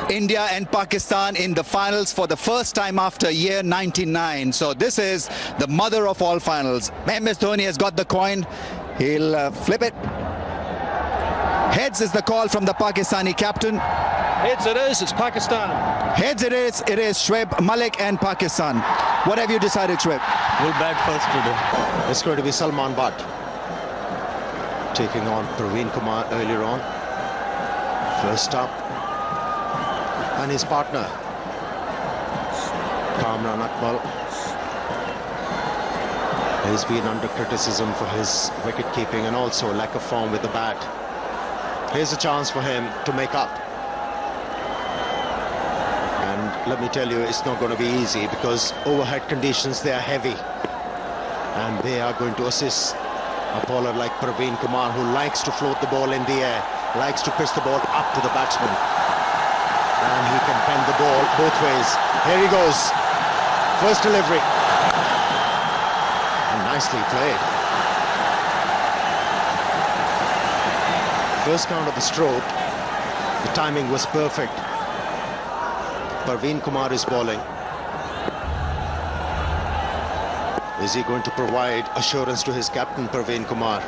India and Pakistan in the finals for the first time after year 99. So this is the mother of all finals. MS Dhoni has got the coin. He'll flip it. Heads is the call from the Pakistani captain. Heads it is, it's Pakistan. Heads it is Shoaib Malik and Pakistan. What have you decided, Shoaib? We'll bat first today. It's going to be Salman Butt taking on Praveen Kumar earlier on. First up. And his partner, Kamran Akmal, has been under criticism for his wicket-keeping and also lack of form with the bat. Here's a chance for him to make up. And let me tell you, it's not going to be easy because overhead conditions, they are heavy. And they are going to assist a bowler like Praveen Kumar, who likes to float the ball in the air, likes to pitch the ball up to the batsman. And he can bend the ball both ways. Here he goes. First delivery. And nicely played. First count of the stroke. The timing was perfect. Praveen Kumar is bowling. Is he going to provide assurance to his captain, Praveen Kumar?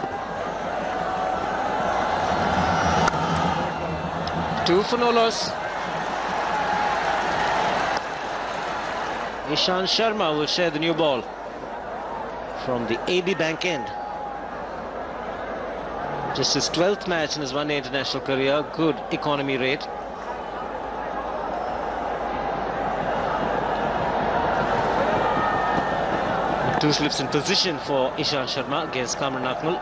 2 for no loss. Ishant Sharma will share the new ball from the AB Bank end. Just his 12th match in his one-day international career. Good economy rate. Two slips in position for Ishant Sharma against Kamran Akmal.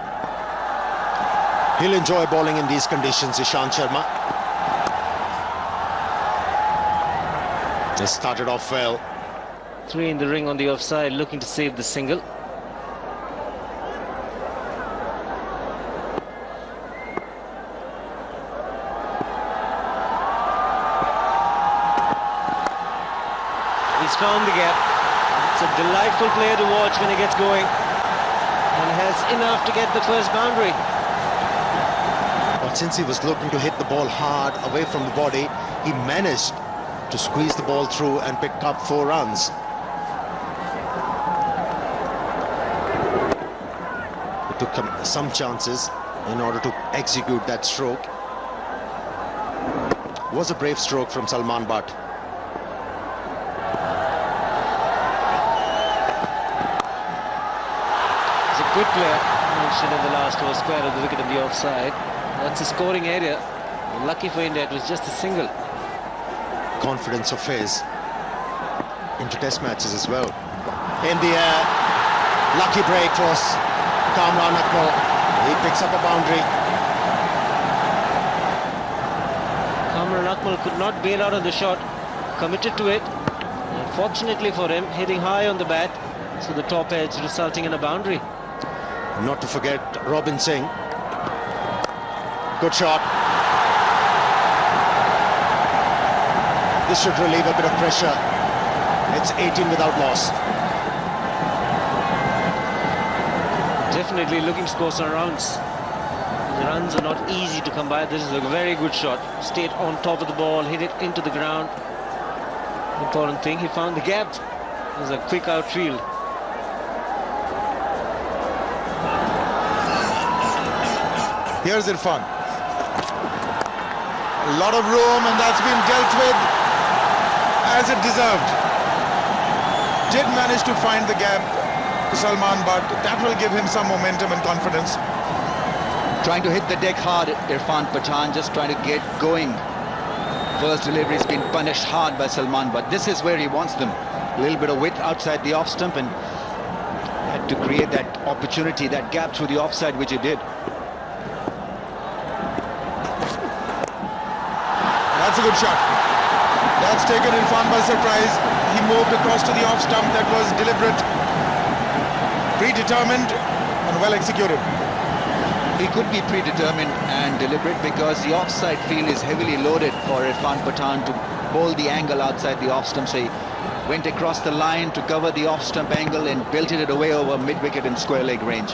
He'll enjoy bowling in these conditions, Ishant Sharma. They started off well. 3 in the ring on the offside, looking to save the single. He's found the gap. It's a delightful player to watch when he gets going, and has enough to get the first boundary. But since he was looking to hit the ball hard away from the body, he managed to squeeze the ball through and pick up 4 runs. It took him some chances in order to execute that stroke. Was a brave stroke from Salman Butt. He's a good player, mentioned in the last over square of the wicket on the offside. That's a scoring area. Lucky for India, it was just a single. Confidence of his into test matches as well. In the air, lucky break for Kamran Akmal. He picks up a boundary. Kamran Akmal could not bail out on the shot, committed to it. And fortunately for him, hitting high on the bat, so the top edge resulting in a boundary. Not to forget Robin Singh. Good shot. This should relieve a bit of pressure. It's 18 without loss. Definitely looking to score some runs. The runs are not easy to come by. This is a very good shot. Stayed on top of the ball, hit it into the ground. Important thing, he found the gap. It was a quick outfield. Here's Irfan. A lot of room, and that's been dealt with as it deserved. Did manage to find the gap to Salman Butt. That will give him some momentum and confidence. Trying to hit the deck hard, Irfan Pathan, just trying to get going. First delivery has been punished hard by Salman, but this is where he wants them. A little bit of width outside the off stump, and had to create that opportunity, that gap through the offside, which he did. That's a good shot. That's taken Irfan by surprise. He moved across to the off stump. That was deliberate, predetermined, and well executed. He could be predetermined and deliberate because the offside field is heavily loaded for Irfan Pathan to bowl the angle outside the off stump. So he went across the line to cover the off stump angle and belted it away over mid-wicket in square leg range.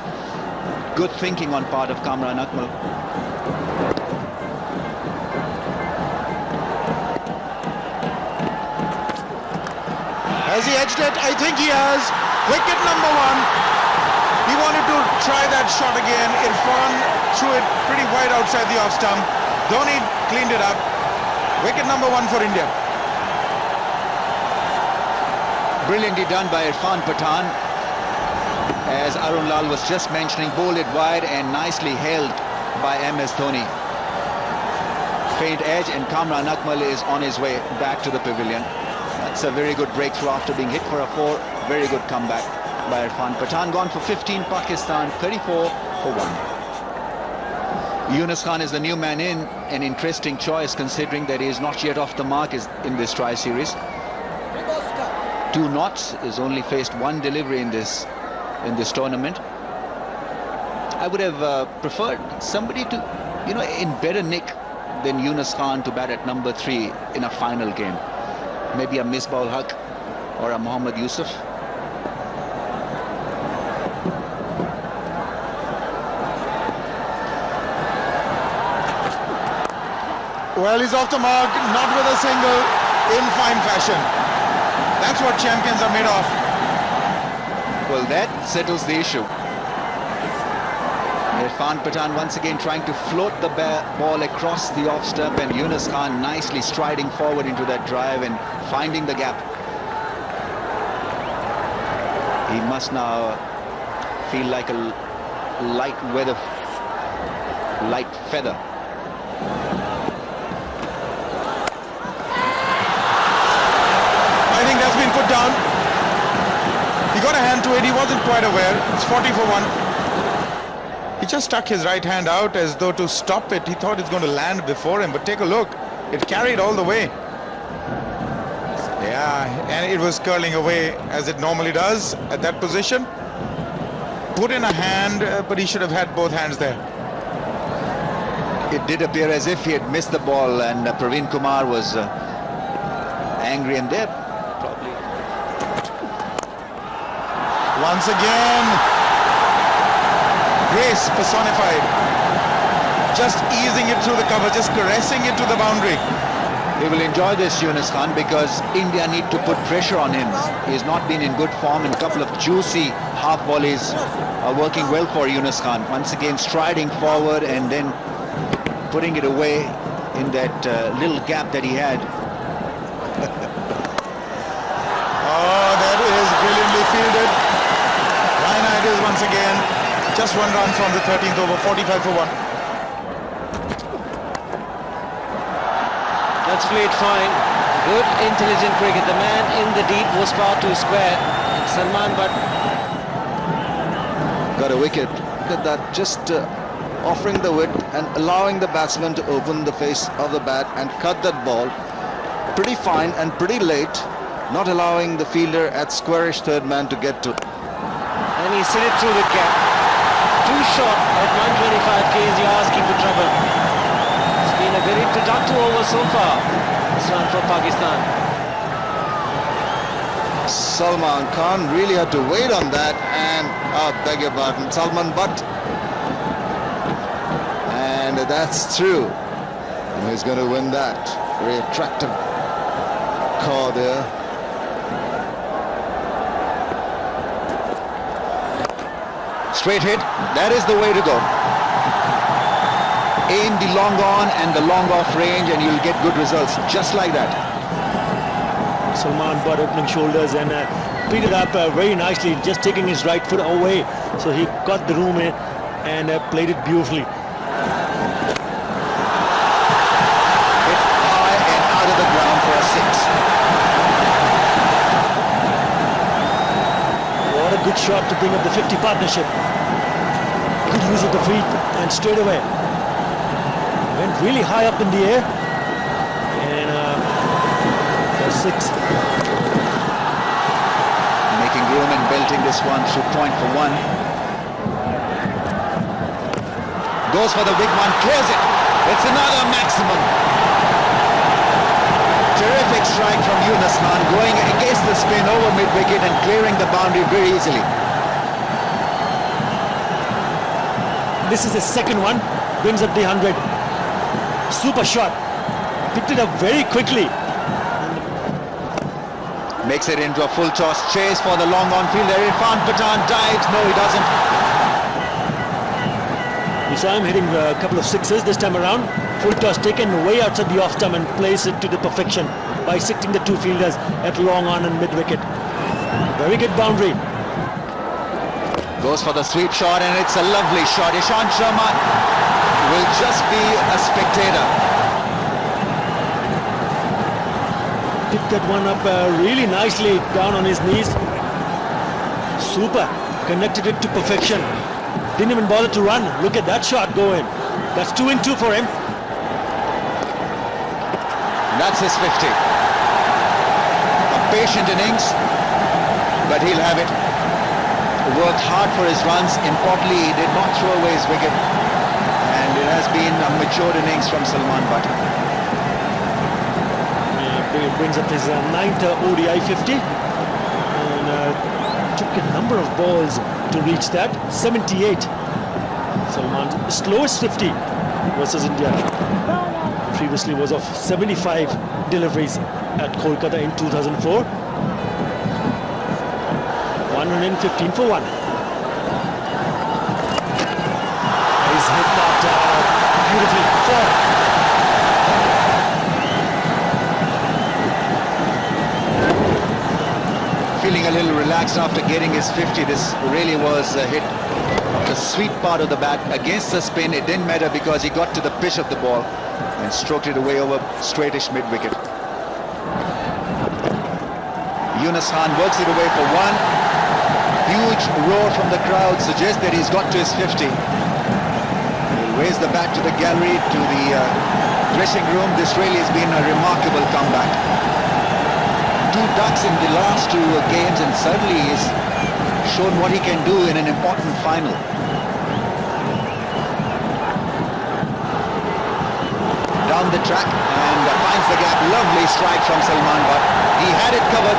Good thinking on part of Kamran Akmal. Has he edged it? I think he has. Wicket number 1. He wanted to try that shot again. Irfan threw it pretty wide outside the off stump. Dhoni cleaned it up. Wicket number 1 for India. Brilliantly done by Irfan Pathan. As Arun Lal was just mentioning, bowled it wide and nicely held by MS Dhoni. Faint edge, and Kamran Akmal is on his way back to the pavilion. That's a very good breakthrough after being hit for a 4. Very good comeback by Irfan Pathan. Gone for 15, Pakistan 34 for 1. Younis Khan is the new man in. An interesting choice considering that he is not yet off the mark in this tri-series. 2 knots. Has only faced 1 delivery in this tournament. I would have preferred somebody to, in better nick than Younis Khan to bat at number 3 in a final game. Maybe a Misbah-ul Haq or a Mohammad Yusuf. Well, he's off the mark, not with a single, in fine fashion. That's what champions are made of. Well, that settles the issue. Irfan Pathan once again trying to float the ball across the off stump, and Younis Khan nicely striding forward into that drive and finding the gap. He must now feel like a light feather. I think that's been put down. He got a hand to it. He wasn't quite aware. It's 40 for 1. He just stuck his right hand out as though to stop it. He thought it's going to land before him, but take a look. It carried all the way. Yeah, and it was curling away as it normally does at that position. Put in a hand, but he should have had both hands there. It did appear as if he had missed the ball, and Praveen Kumar was angry, and there probably. Once again, grace personified. Just easing it through the cover, just caressing it to the boundary. He will enjoy this, Younis Khan, because India need to put pressure on him. He has not been in good form, and a couple of juicy half volleys are working well for Younis Khan. Once again striding forward and then putting it away in that little gap that he had. Oh, that is brilliantly fielded. Nine ideas once again. Just 1 run from the 13th over, 45 for 1. That's played fine. Good, intelligent cricket. The man in the deep was far too square. Salman Butt got a wicket. Look at that, just offering the width and allowing the batsman to open the face of the bat and cut that ball pretty fine and pretty late, not allowing the fielder at squarish third man to get to. And he slid it through the gap. Too short at 125 k's. You're asking for trouble. It's been a very productive over so far. This run for Pakistan. Salman Khan really had to wait on that, and beg your pardon, Salman Butt. And that's true. And he's going to win that. Very attractive call there. Straight hit, that is the way to go. Aim the long on and the long off range, and you'll get good results, just like that. Salman Butt opening shoulders and picked it up very nicely, just taking his right foot away. So he got the room in and played it beautifully. Hit high and out of the ground for a 6. What a good shot to bring up the 50 partnership. Good use of the feet and straight away. Went really high up in the air. And for 6. Making room and belting this one through point for 1. Goes for the big one, clears it. It's another maximum. Terrific strike from Younis Khan, going against the spin over mid-wicket and clearing the boundary very easily. This is the second one, brings up the 100. Super shot. Picked it up very quickly. Makes it into a full toss chase for the long on field there. Irfan Pathan dives. No, he doesn't. We saw him hitting a couple of sixes this time around. Full toss taken way outside the off stump and plays it to the perfection, bisecting the two fielders at long on and mid wicket. Very good boundary. Goes for the sweep shot and it's a lovely shot. Ishant Sharma will just be a spectator. Picked that one up really nicely down on his knees. Super. Connected it to perfection. Didn't even bother to run. Look at that shot go in. That's 2 in 2 for him. That's his 50. A patient innings, but he'll have it. Worked hard for his runs. Importantly, he did not throw away his wicket. And it has been a matured innings from Salman Butt. It brings up his 9th ODI 50 and took a number of balls to reach that. 78. Salman's slowest 50 versus India. Previously was of 75 deliveries at Kolkata in 2004. 115 for 1. He's hit that beautifully. 4. Feeling a little relaxed after getting his 50. This really was a hit, the sweet part of the bat against the spin. It didn't matter because he got to the pitch of the ball and stroked it away over straightish mid-wicket. Younis Khan works it away for 1. Huge roar from the crowd suggests that he's got to his 50. He'll raise the bat to the gallery, to the dressing room. This really has been a remarkable comeback. 2 ducks in the last 2 games and suddenly he's shown what he can do in an important final. Down the track and finds the gap. Lovely strike from Salman Butt. He had it covered.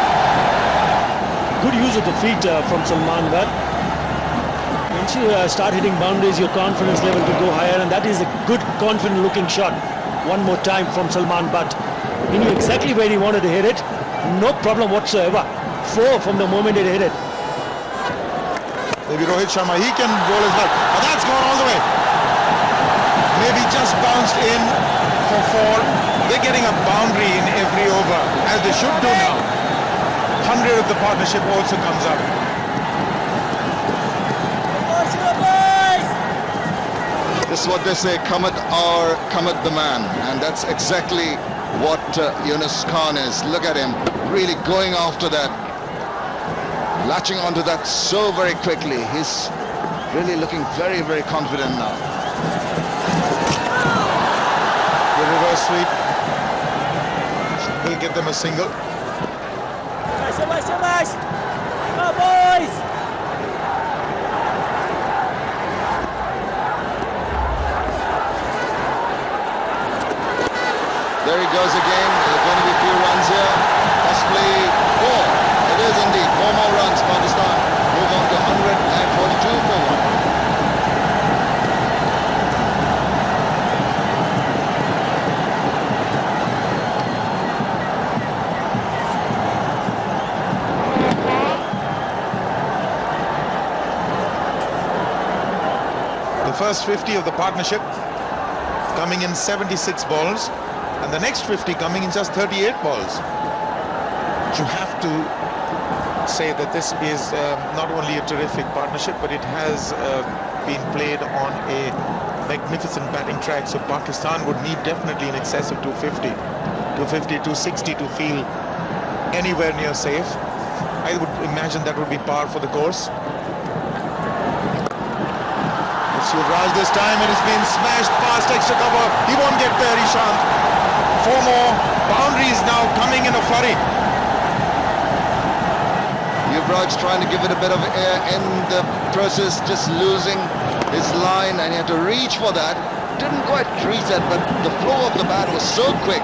Good use of the feet from Salman Butt. Once you start hitting boundaries, your confidence level will go higher, and that is a good, confident looking shot. One more time from Salman Butt. He knew exactly where he wanted to hit it. No problem whatsoever. 4 from the moment it hit it. Maybe Rohit Sharma, he can bowl as well. But that's gone all the way. Maybe just bounced in for 4. They're getting a boundary in every over, as they should do now. 100 of the partnership also comes up. This is what they say, Kamat or Kamat the man, and that's exactly what Younis Khan is. Look at him, really going after that, latching onto that so very quickly. He's really looking very, very confident now. The reverse sweep will give them a single. Boys! There he goes again. There are going to be a few runs here. Possibly 4. It is indeed 4 more runs. Pakistan move on to 142 for 1. The first 50 of the partnership coming in 76 balls. And the next 50 coming in just 38 balls. You have to say that this is not only a terrific partnership, but it has been played on a magnificent batting track. So Pakistan would need definitely in excess of 250, 260 to feel anywhere near safe. I would imagine that would be par for the course. It's Yuvraj this time, and it's been smashed past extra cover. He won't get there, Ishant. 4 more boundaries now coming in a flurry. Yuvraj trying to give it a bit of air in the process, just losing his line, and he had to reach for that. Didn't quite reach that, but the flow of the bat was so quick.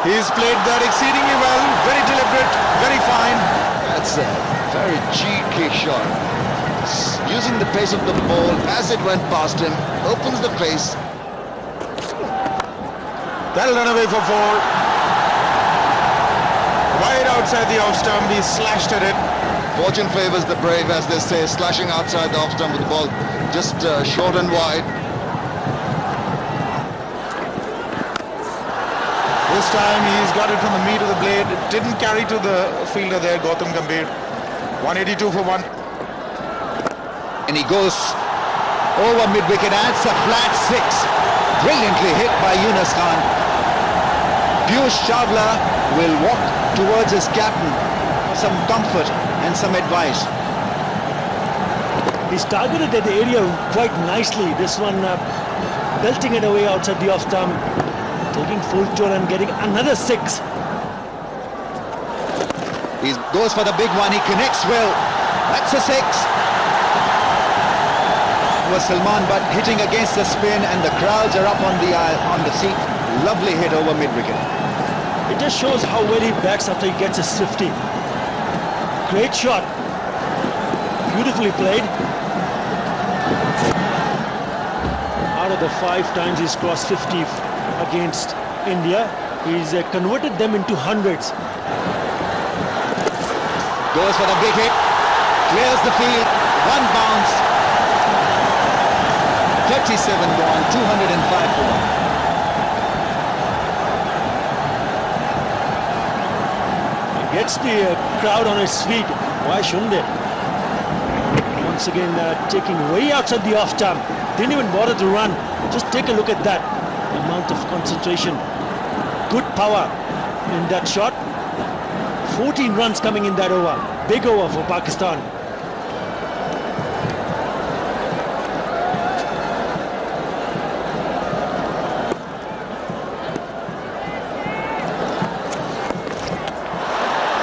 He's played that exceedingly well, very deliberate, very fine. That's a very cheeky shot. Using the pace of the ball as it went past him, opens the face. That'll run away for 4. right outside the off stump. He slashed at it. Fortune favours the brave, as they say, slashing outside the off stump with the ball just short and wide. This time he's got it from the meat of the blade. It didn't carry to the fielder there, Gautam Gambhir. 182 for 1. And he goes over mid-wicket, adds a flat 6. Brilliantly hit by Younis Khan. Piyush Chawla will walk towards his captain for some comfort and some advice. He's targeted at the area quite nicely. This one belting it away outside the off stump, taking full tour and getting another 6. He goes for the big one, he connects well. That's a 6. Was Salman Butt hitting against the spin, and the crowds are up on the seat. Lovely hit over mid-wicket. It just shows how well he bats after he gets a 50. Great shot. Beautifully played. Out of the 5 times he's crossed 50 against India, he's converted them into hundreds. Goes for the big hit. Clears the field. One bounce. 37 gone, 205 for 1. He gets the crowd on his feet. Why shouldn't they? Once again, taking way outside the off stump. Didn't even bother to run. Just take a look at that. The amount of concentration. Good power in that shot. 14 runs coming in that over. Big over for Pakistan.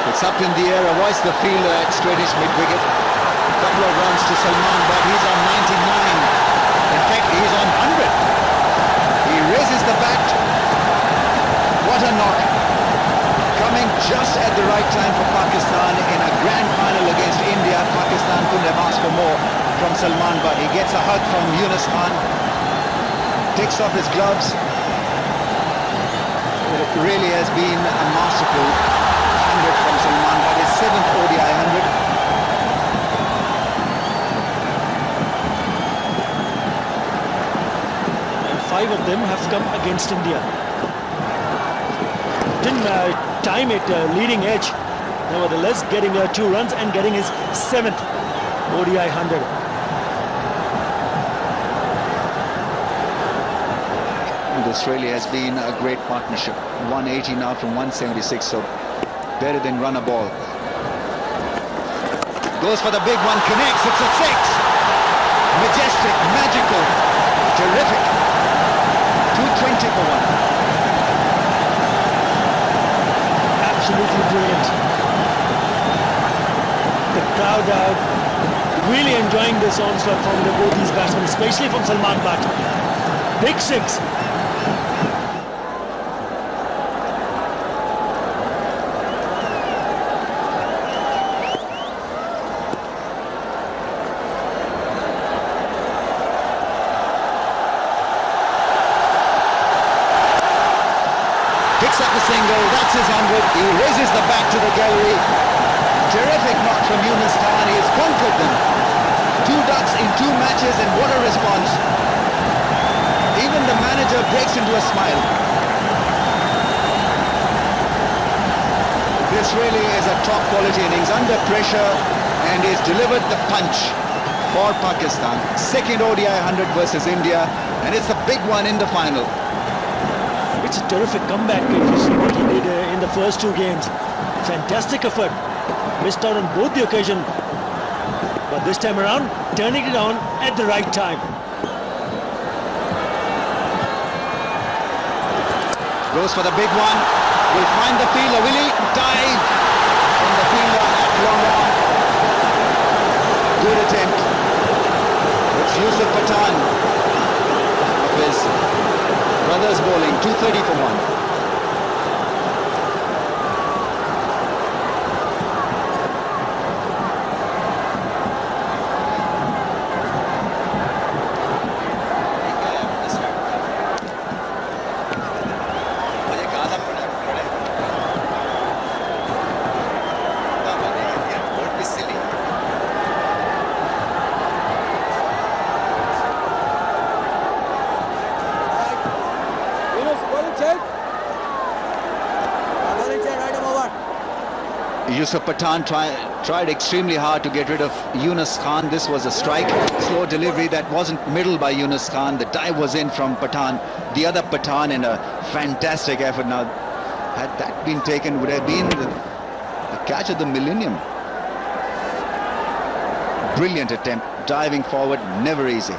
It's up in the air, avoids the fielder at straightish mid-wicket. Couple of runs to Salman, but he's on 99. In fact, he's on 100. He raises the bat. What a knock. Coming just at the right time for Pakistan in a grand final against India. Pakistan couldn't have asked for more from Salman, but he gets a hug from Younis Khan. Takes off his gloves. It really has been a masterful 100 from Salman, but his 7th ODI 100. And 5 of them have come against India. Didn't time it leading edge. Nevertheless, getting 2 runs and getting his 7th ODI 100. This really has been a great partnership. 180 now from 176, so better than run a ball. Goes for the big one, connects, it's a 6. Majestic, magical, terrific. 220 for 1. Absolutely brilliant. The crowd are really enjoying this onslaught from both these batsmen, especially from Salman Butt. Big 6. Picks up the single, that's his 100. He raises the bat to the gallery. Terrific knock from Younis Khan. He has conquered them. 2 ducks in 2 matches, and what a response. Even the manager breaks into a smile. This really is a top quality innings, under pressure, and he's delivered the punch for Pakistan. 2nd ODI 100 versus India, and it's a big one in the final. It's a terrific comeback if you see what he did in the first 2 games. Fantastic effort. Missed out on both the occasion, but this time around, turning it on at the right time. Goes for the big one. Will find the fielder. Will he? Dive from the fielder at long on. Good attempt. It's Irfan Pathan of his brothers bowling. 230 for 1. Younis Pathan tried extremely hard to get rid of Younis Khan. This was a strike. Slow delivery that wasn't middled by Younis Khan. The dive was in from Pathan. The other Pathan in a fantastic effort. Now, had that been taken, would have been the catch of the millennium. Brilliant attempt. Diving forward, never easy.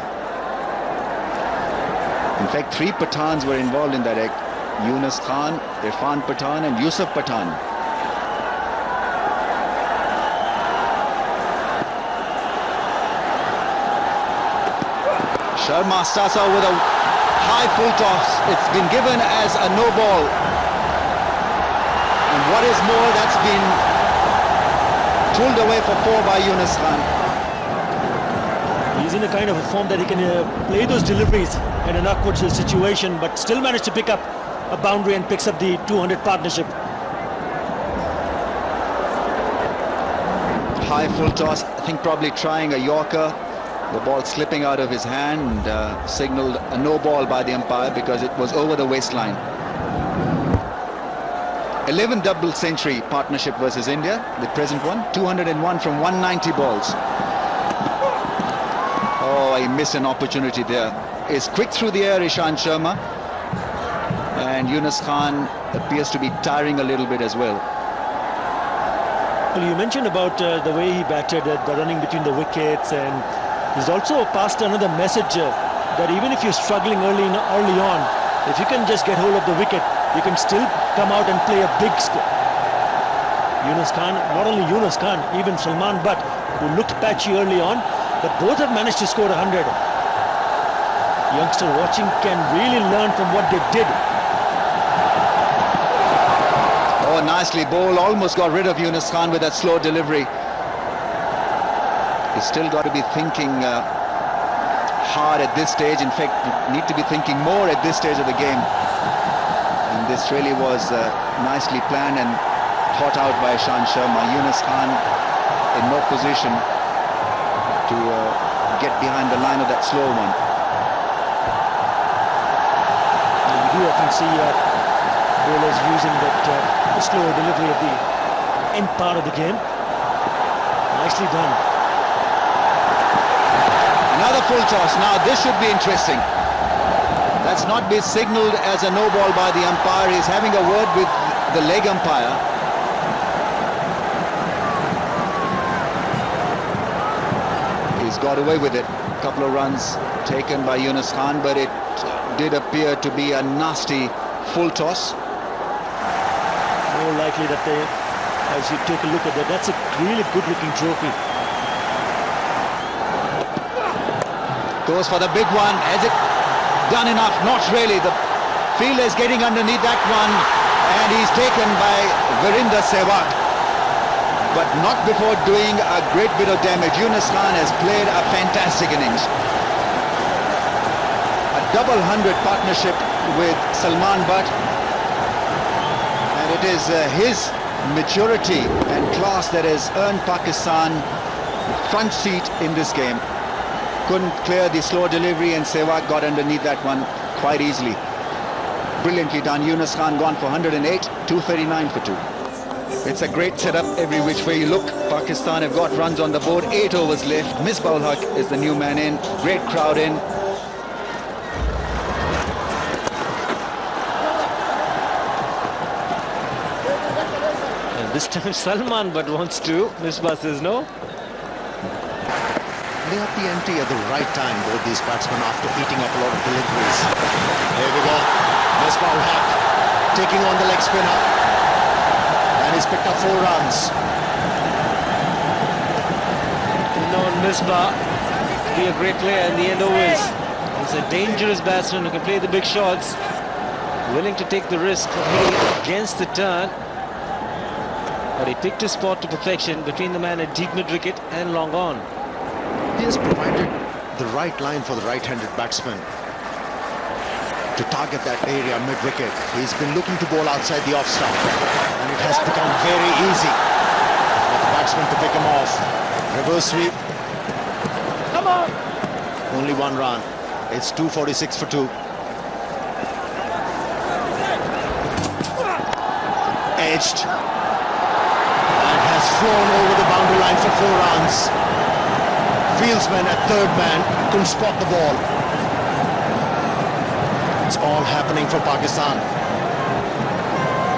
In fact, 3 Pathans were involved in that act. Younis Khan, Irfan Pathan and Younis Pathan. Sharma starts out with a high full toss. It's been given as a no ball. And what is more, that's been pulled away for 4 by Younis Khan. He's in a kind of a form that he can play those deliveries in an awkward situation, but still managed to pick up a boundary and picks up the 200 partnership. High full toss, I think probably trying a Yorker. The ball slipping out of his hand, signalled a no ball by the umpire because it was over the waistline. 11th double century partnership versus India, the present one, 201 from 190 balls. Oh, he missed an opportunity there. Is quick through the air, Ishant Sharma. And Younis Khan appears to be tiring a little bit as well. Well, you mentioned about the way he batted, the running between the wickets, and he's also passed another message that even if you're struggling early on, if you can just get hold of the wicket, you can still come out and play a big score. Younis Khan, not only Younis Khan, even Salman Butt, who looked patchy early on, but both have managed to score 100. Youngster watching can really learn from what they did. Oh, nicely bowled. Almost got rid of Younis Khan with that slow delivery. He's still got to be thinking hard at this stage. In fact, need to be thinking more at this stage of the game. And this really was nicely planned and thought out by Ishant Sharma. Younis Khan in no position to get behind the line of that slow one. You do often see bowlers using that slow delivery at the end part of the game. Nicely done. Another full toss. Now this should be interesting. That's not been signalled as a no ball by the umpire. He's having a word with the leg umpire. He's got away with it. A couple of runs taken by Younis Khan, but it did appear to be a nasty full toss. More likely that they, as you take a look at that, that's a really good-looking trophy. Goes for the big one. Has it done enough? Not really. The fielder is getting underneath that one, and he's taken by Virender Sehwag, but not before doing a great bit of damage. Younis Khan has played a fantastic innings. A double 100 partnership with Salman Butt, and it is his maturity and class that has earned Pakistan front seat in this game. Couldn't clear the slow delivery, and Sehwag got underneath that one quite easily. Brilliantly done. Younis Khan gone for 108, 239 for 2. It's a great setup every which way you look. Pakistan have got runs on the board, 8 overs left. Misbah ul Haq is the new man in. Great crowd in. And this time Salman Butt wants to. Misbah says no. They have the empty at the right time, both these batsmen, after eating up a lot of deliveries. Here we go. Misbah ul Haq taking on the leg spinner. And he's picked up 4 runs. Known Misbah to be a great player in the end overs. He's a dangerous batsman who can play the big shots. Willing to take the risk of hitting against the turn. But he picked his spot to perfection between the man at deep mid-wicket and long on. He has provided the right line for the right-handed batsman to target that area mid-wicket. He's been looking to bowl outside the off-stump, and it has become very easy for the batsman to pick him off. Reverse sweep. Come on! Only 1 run. It's 246 for 2. engaged and has flown over the boundary line for 4 runs. Fieldsman at third man couldn't spot the ball. It's all happening for Pakistan.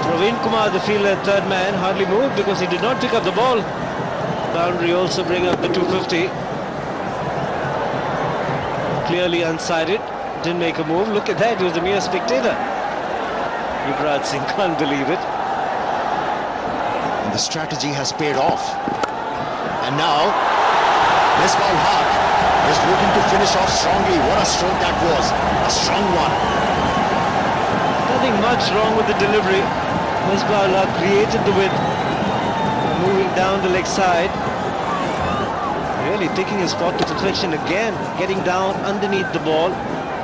Praveen Kumar, the fielder at third man, hardly moved because he did not pick up the ball. Boundary also bring up the 250. Clearly unsided, didn't make a move. Look at that, he was a mere spectator. Yuvraj Singh can't believe it. And the strategy has paid off. And now Misbah Haq is looking to finish off strongly. What a stroke that was. A strong one. Nothing much wrong with the delivery. Misbah Haq created the width. Moving down the leg side. Really picking his spot to perfection again. Getting down underneath the ball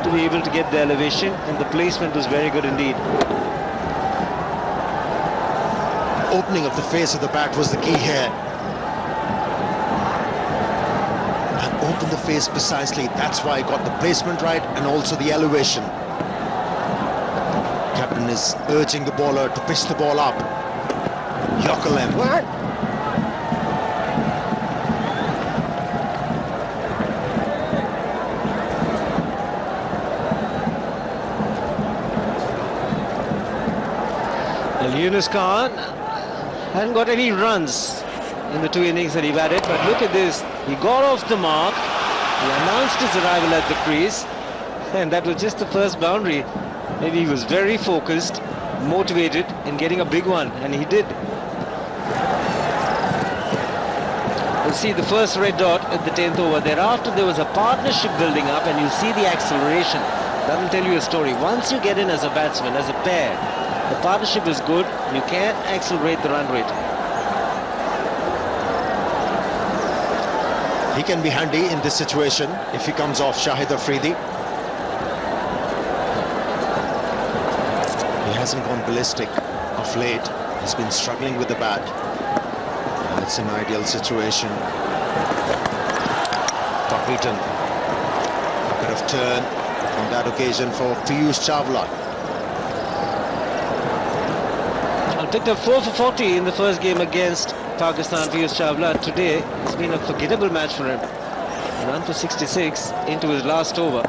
to be able to get the elevation. And the placement was very good indeed. Opening of the face of the bat was the key here. Open the face precisely, that's why I got the placement right and also the elevation. Captain is urging the bowler to pitch the ball up. Yorker length. Well, Younis Khan hadn't got any runs in the 2 innings that he batted, but look at this. He got off the mark, he announced his arrival at the crease, and that was just the first boundary. Maybe he was very focused, motivated in getting a big one, and he did. You'll see the first red dot at the 10th over. Thereafter there was a partnership building up, and you see the acceleration. That will tell you a story. Once you get in as a batsman, as a pair, the partnership is good, you can accelerate the run rate. He can be handy in this situation if he comes off Shahid Afridi. He hasn't gone ballistic of late. He's been struggling with the bat. It's an ideal situation. Top beaten. A bit of turn on that occasion for Piyush Chawla. Picked up 4 for 40 in the first game against Pakistan. Piyush Chawla today, it's been a forgettable match for him. Run for 66 into his last over.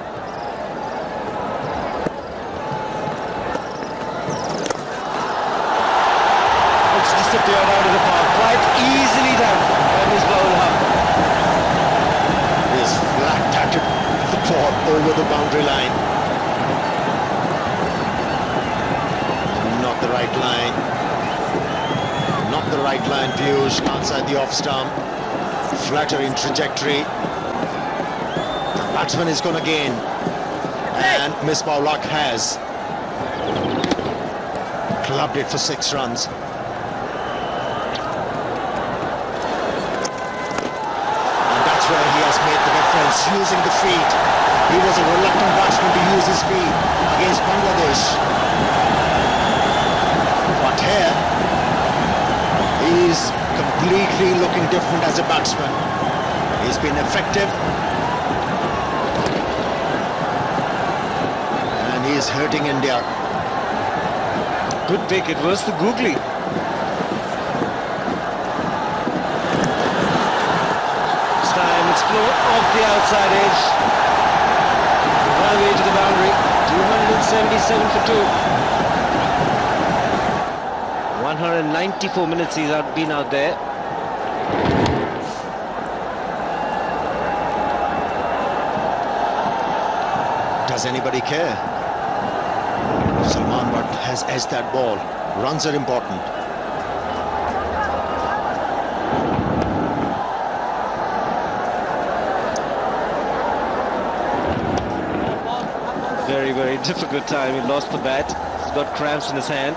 It's disappeared out of the park, quite easily done by Misbah Haq. He's flat-tatted the ball over the boundary line. Not the right line. Not the right line, Piyush, outside the off stump. Flattering trajectory. Batsman is going to gain. And Misbah Haq has clubbed it for 6 runs. And that's where he has made the difference, using the feet. He was a reluctant batsman to use his feet against Bangladesh. But here, he's completely looking different as a batsman. He's been effective. And he's hurting India. Good pick, it was the googly. This time it's flown off the outside edge. Run away to the boundary. 277 for 2. 194 minutes he's been out there. Does anybody care? Salman Butt has edged that ball. Runs are important. Very, very difficult time. He lost the bat. He's got cramps in his hand.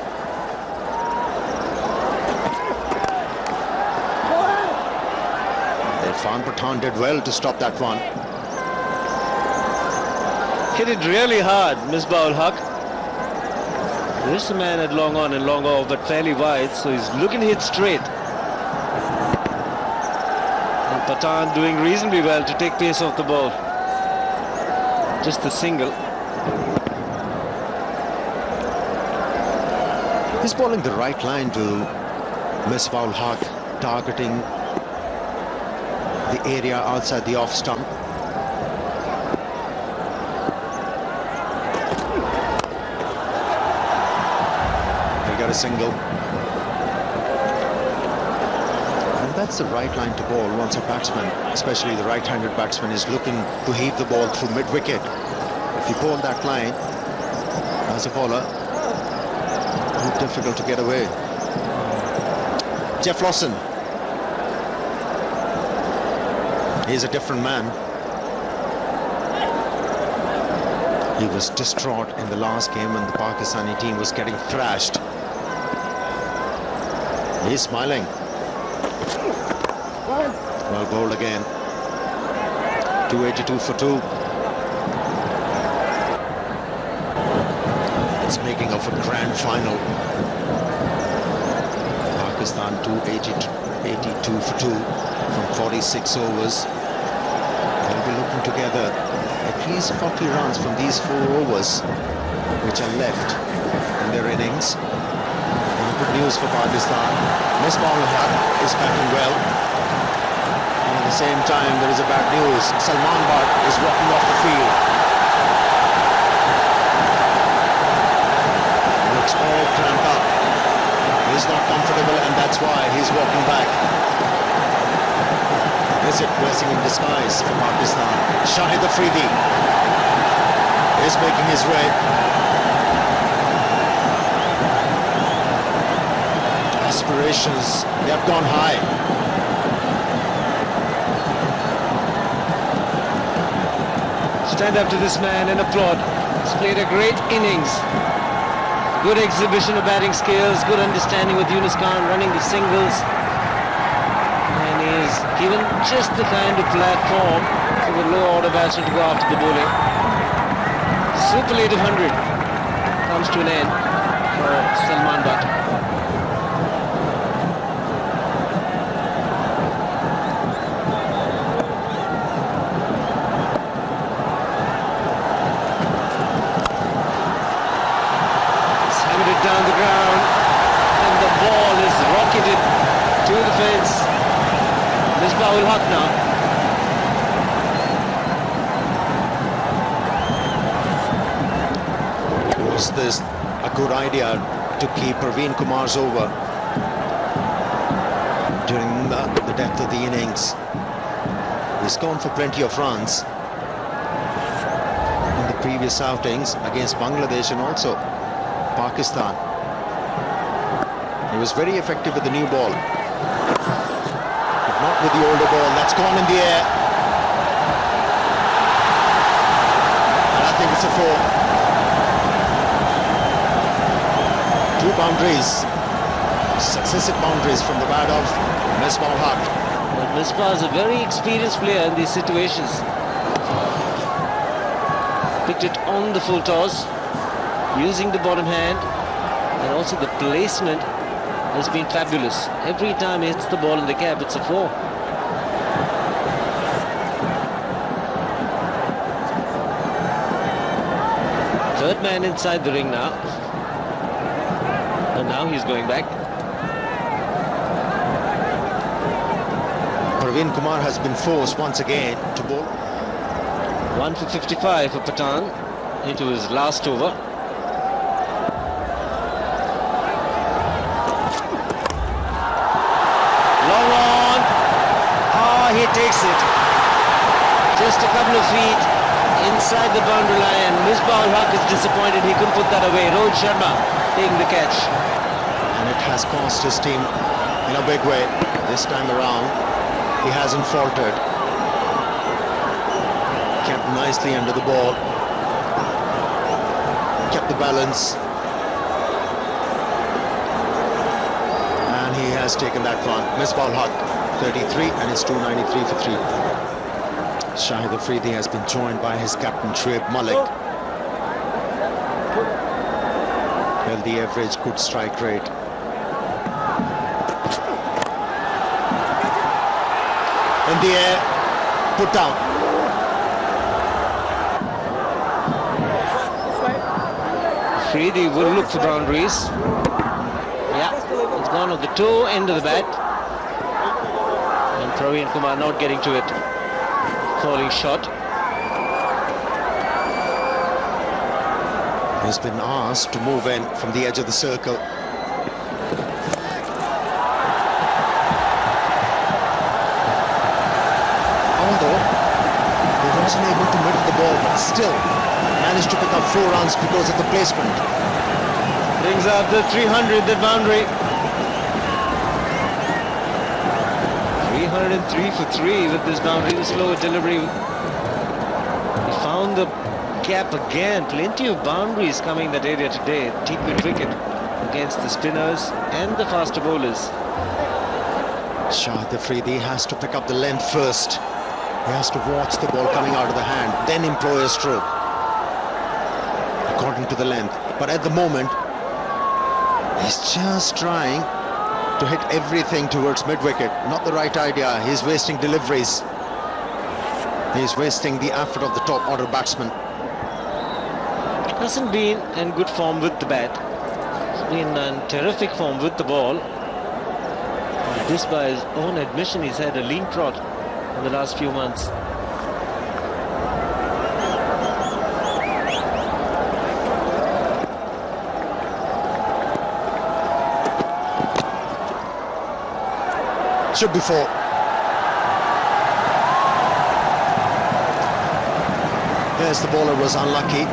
Irfan Pathan did well to stop that one. Hit it really hard, Misbah Haq. This man had long on and long off, but fairly wide, so he's looking to hit straight. And Pathan doing reasonably well to take pace off the ball. Just the single. He's bowling the right line to Misbah-ul Haq, targeting the area outside the off stump. He got a single. And that's the right line to bowl once a batsman, especially the right-handed batsman, is looking to heave the ball through mid-wicket. If you bowl that line as a bowler, it's difficult to get away. Jeff Lawson. He's a different man. He was distraught in the last game when the Pakistani team was getting thrashed. He's smiling. Well bowled again. 282 for 2. It's making of a grand final. Pakistan 282 for 2 from 46 overs. They'll be looking together at least 40 runs from these 4 overs which are left in their innings. And good news for Pakistan. Misbah-ul Haq is batting well. And at the same time, there is a bad news. Salman Butt is walking off the field. Looks all cramped up. He's not comfortable, and that's why he's walking back. Is it blessing in disguise for Pakistan? Shah-e-Bangla is making his way. Aspirations, they have gone high. Stand up to this man and applaud. He's played a great innings. Good exhibition of batting skills, good understanding with Younis Khan running the singles. And he's given just the kind of platform for the low order batsman to go after the bowling. Superlative 100 comes to an end for Salman Butt. Down the ground, and the ball is rocketed to the fence. Misbah-ul Haq now. Was this a good idea to keep Praveen Kumar's over during the depth of the innings? He's gone for plenty of runs in the previous outings against Bangladesh and also Pakistan. He was very effective with the new ball, but not with the older ball. That's gone in the air, and I think it's a 4. 2 boundaries, successive boundaries from the bat of Misbah-ul Haq. But Misbah is a very experienced player in these situations. Picked it on the full toss, using the bottom hand, and also the placement has been fabulous. Every time he hits the ball in the gap, it's a 4. Third man inside the ring now. And now he's going back. Praveen Kumar has been forced once again to bowl. 1 for 55 for Pathan into his last over. Long on. He takes it. Just a couple of feet inside the boundary line. Misbah-ul Haq is disappointed he couldn't put that away. Rohit Sharma taking the catch. And it has cost his team in a big way this time around. He hasn't faltered. Kept nicely under the ball. Kept the balance. And he has taken that one. Misbah-ul Haq, 33, and it's 293 for 3. Shahid Afridi has been joined by his captain Shoaib Malik. Healthy average, good strike rate. In the air, put down. Afridi will look for boundaries. Yeah, it's gone on the toe end of the bat. And Praveen Kumar not getting to it. Falling shot. He's been asked to move in from the edge of the circle. Although he wasn't able to middle the ball, but still managed to pick up 4 runs because of the placement. Brings up the 300, the boundary. 303 for 3 with this boundary, the slower delivery. He found the gap again. Plenty of boundaries coming in that area today. Deep-mid wicket against the spinners and the faster bowlers. Shah, the Afridi, has to pick up the length first. He has to watch the ball coming out of the hand, then employ a stroke according to the length. But at the moment, he's just trying to hit everything towards mid-wicket. Not the right idea. He's wasting deliveries. He's wasting the effort of the top order batsman. Hasn't been in good form with the bat. He's been in terrific form with the ball. This, by his own admission, he's had a lean trot in the last few months. Should be 4. Yes, the bowler was unlucky.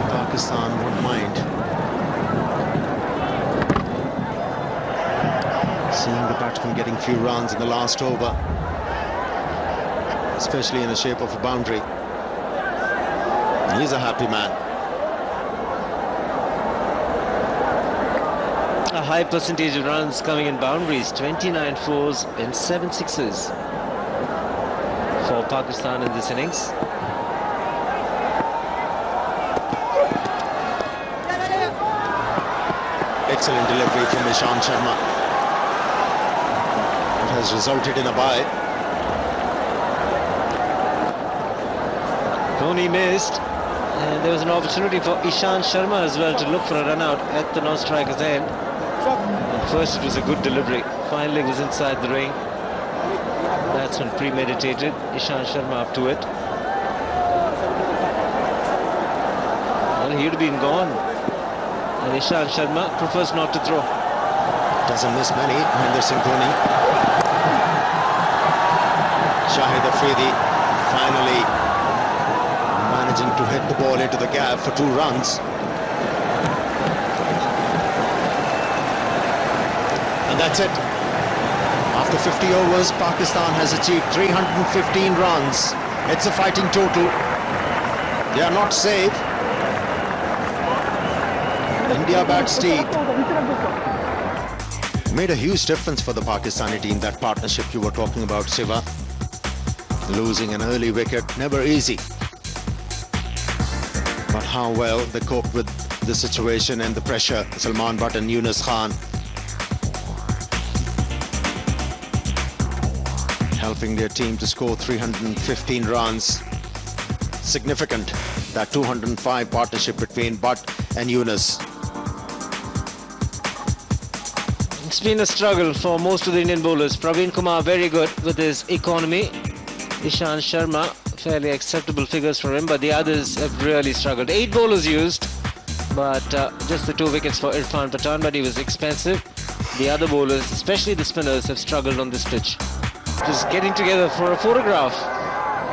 Pakistan won't mind seeing the batsman getting few runs in the last over, especially in the shape of a boundary. He's a happy man. A high percentage of runs coming in boundaries, 29 fours and 7 sixes for Pakistan in this innings. Excellent delivery from Ishan Sharma. It has resulted in a bye. Dhoni missed, and there was an opportunity for Ishan Sharma as well to look for a run out at the non-striker's end. And first it was a good delivery, finally it was inside the ring. Batsman premeditated, Ishan Sharma up to it. Well, he'd have been gone, and Ishan Sharma prefers not to throw. Doesn't miss many. Mahendra Singh Dhoni. Shahid Afridi finally managing to hit the ball into the gap for 2 runs. And that's it. After 50 overs, Pakistan has achieved 315 runs. It's a fighting total. They are not safe. India bats deep. Made a huge difference for the Pakistani team, that partnership you were talking about, Shiva. Losing an early wicket, never easy. But how well they coped with the situation and the pressure. Salman Butt and Younis Khan helping their team to score 315 runs. Significant, that 205 partnership between Butt and Younis. It's been a struggle for most of the Indian bowlers. Praveen Kumar very good with his economy. Ishan Sharma, fairly acceptable figures for him, but the others have really struggled. 8 bowlers used, but just the 2 wickets for Irfan Pathan, but he was expensive. The other bowlers, especially the spinners, have struggled on this pitch. Just getting together for a photograph,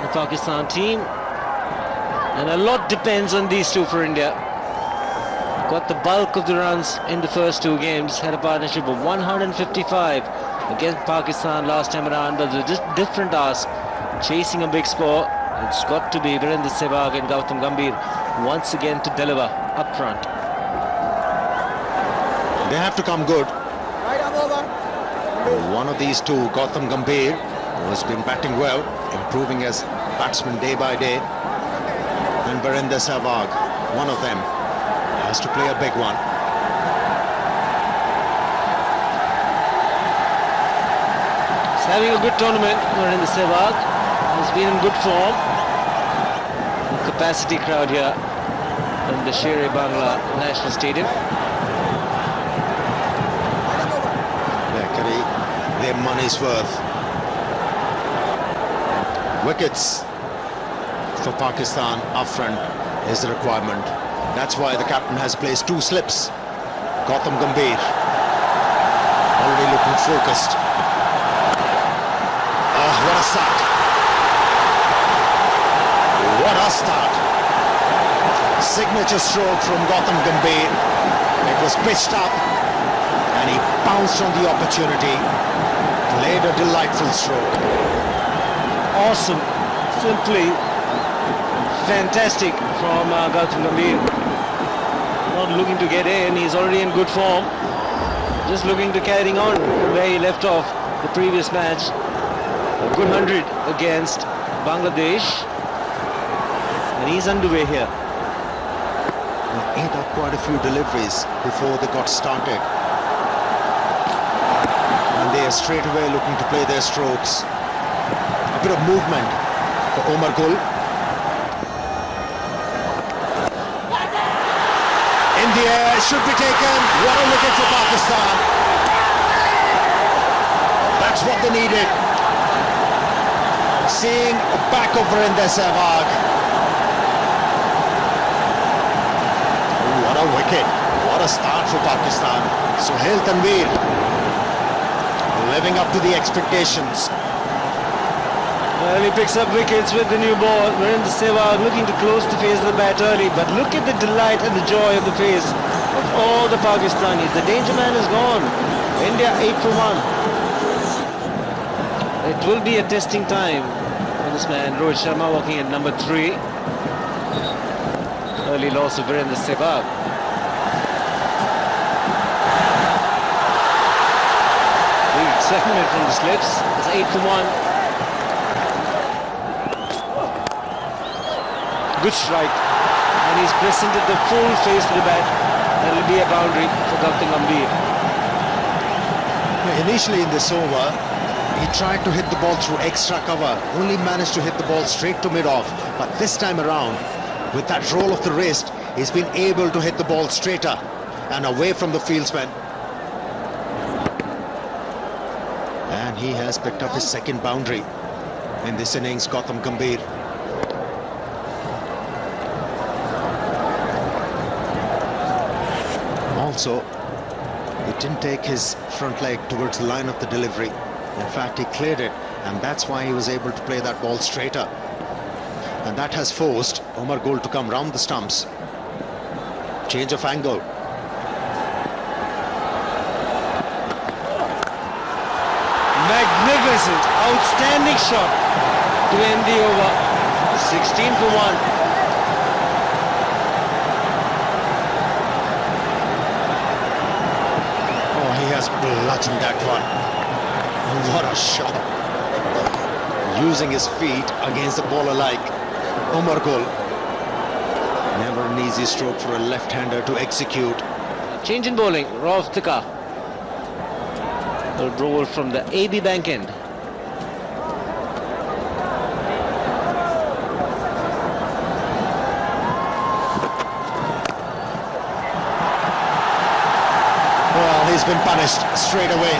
the Pakistan team, and a lot depends on these two for India. Got the bulk of the runs in the first 2 games, had a partnership of 155 against Pakistan last time around, but it's a different ask. Chasing a big score, it's got to be Virendra Sehwag and Gautam Gambhir once again to deliver up front. They have to come good. One of these two, Gautam Gambhir, who has been batting well, improving as batsman day by day, and Virendra Sehwag, one of them, has to play a big one. He's having a good tournament, Virendra Sehwag. Has been in good form. Capacity crowd here. in the Sher-e-Bangla National Stadium. Their money's worth. Wickets for Pakistan up front is the requirement. That's why the captain has placed 2 slips. Gautam Gambhir already looking focused. Oh, what a start! What a start! Signature stroke from Gautam Gambhir. It was pitched up and he pounced on the opportunity. Played a delightful stroke. Awesome, simply fantastic from Gautam Gambhir. Not looking to get in, he's already in good form. Just looking to carrying on where he left off the previous match. A good 100 against Bangladesh. And he's underway here. They ate up quite a few deliveries before they got started. And they are straight away looking to play their strokes. A bit of movement for Umar Gul. In the air, should be taken. What a wicket for Pakistan. That's what they needed. Seeing a back over in their Sehwag. What a wicket. What a start for Pakistan. Sohail Tanveer living up to the expectations. Well, he picks up wickets with the new ball. Mahendra Sehwag looking to close the face of the bat early, but look at the delight and the joy of the face of all the Pakistanis. The danger man is gone. India 8 for 1. It will be a testing time for this man. Rohit Sharma walking at number 3. Early loss of Mahendra Sehwag. Big segment from the slips. It's 8 for 1. Good strike, and he's presented the full face to the bat. That will be a boundary for Gautam Gambhir. Initially in this over, he tried to hit the ball through extra cover, only managed to hit the ball straight to mid-off. But this time around, with that roll of the wrist, he's been able to hit the ball straighter and away from the fieldsman. And he has picked up his second boundary in this innings, Gautam Gambhir. Also, he didn't take his front leg towards the line of the delivery. In fact, he cleared it, and that's why he was able to play that ball straighter. And that has forced Umar Gul to come round the stumps. Change of angle. Magnificent, outstanding shot to end the over. 16 for 1. Bludgeoned that one. What a shot. Using his feet against the ball alike. Umar Gul. Never an easy stroke for a left-hander to execute. Change in bowling, Rauf Dhaka. A roll from the AB bank end. Well, he's been punished straight away.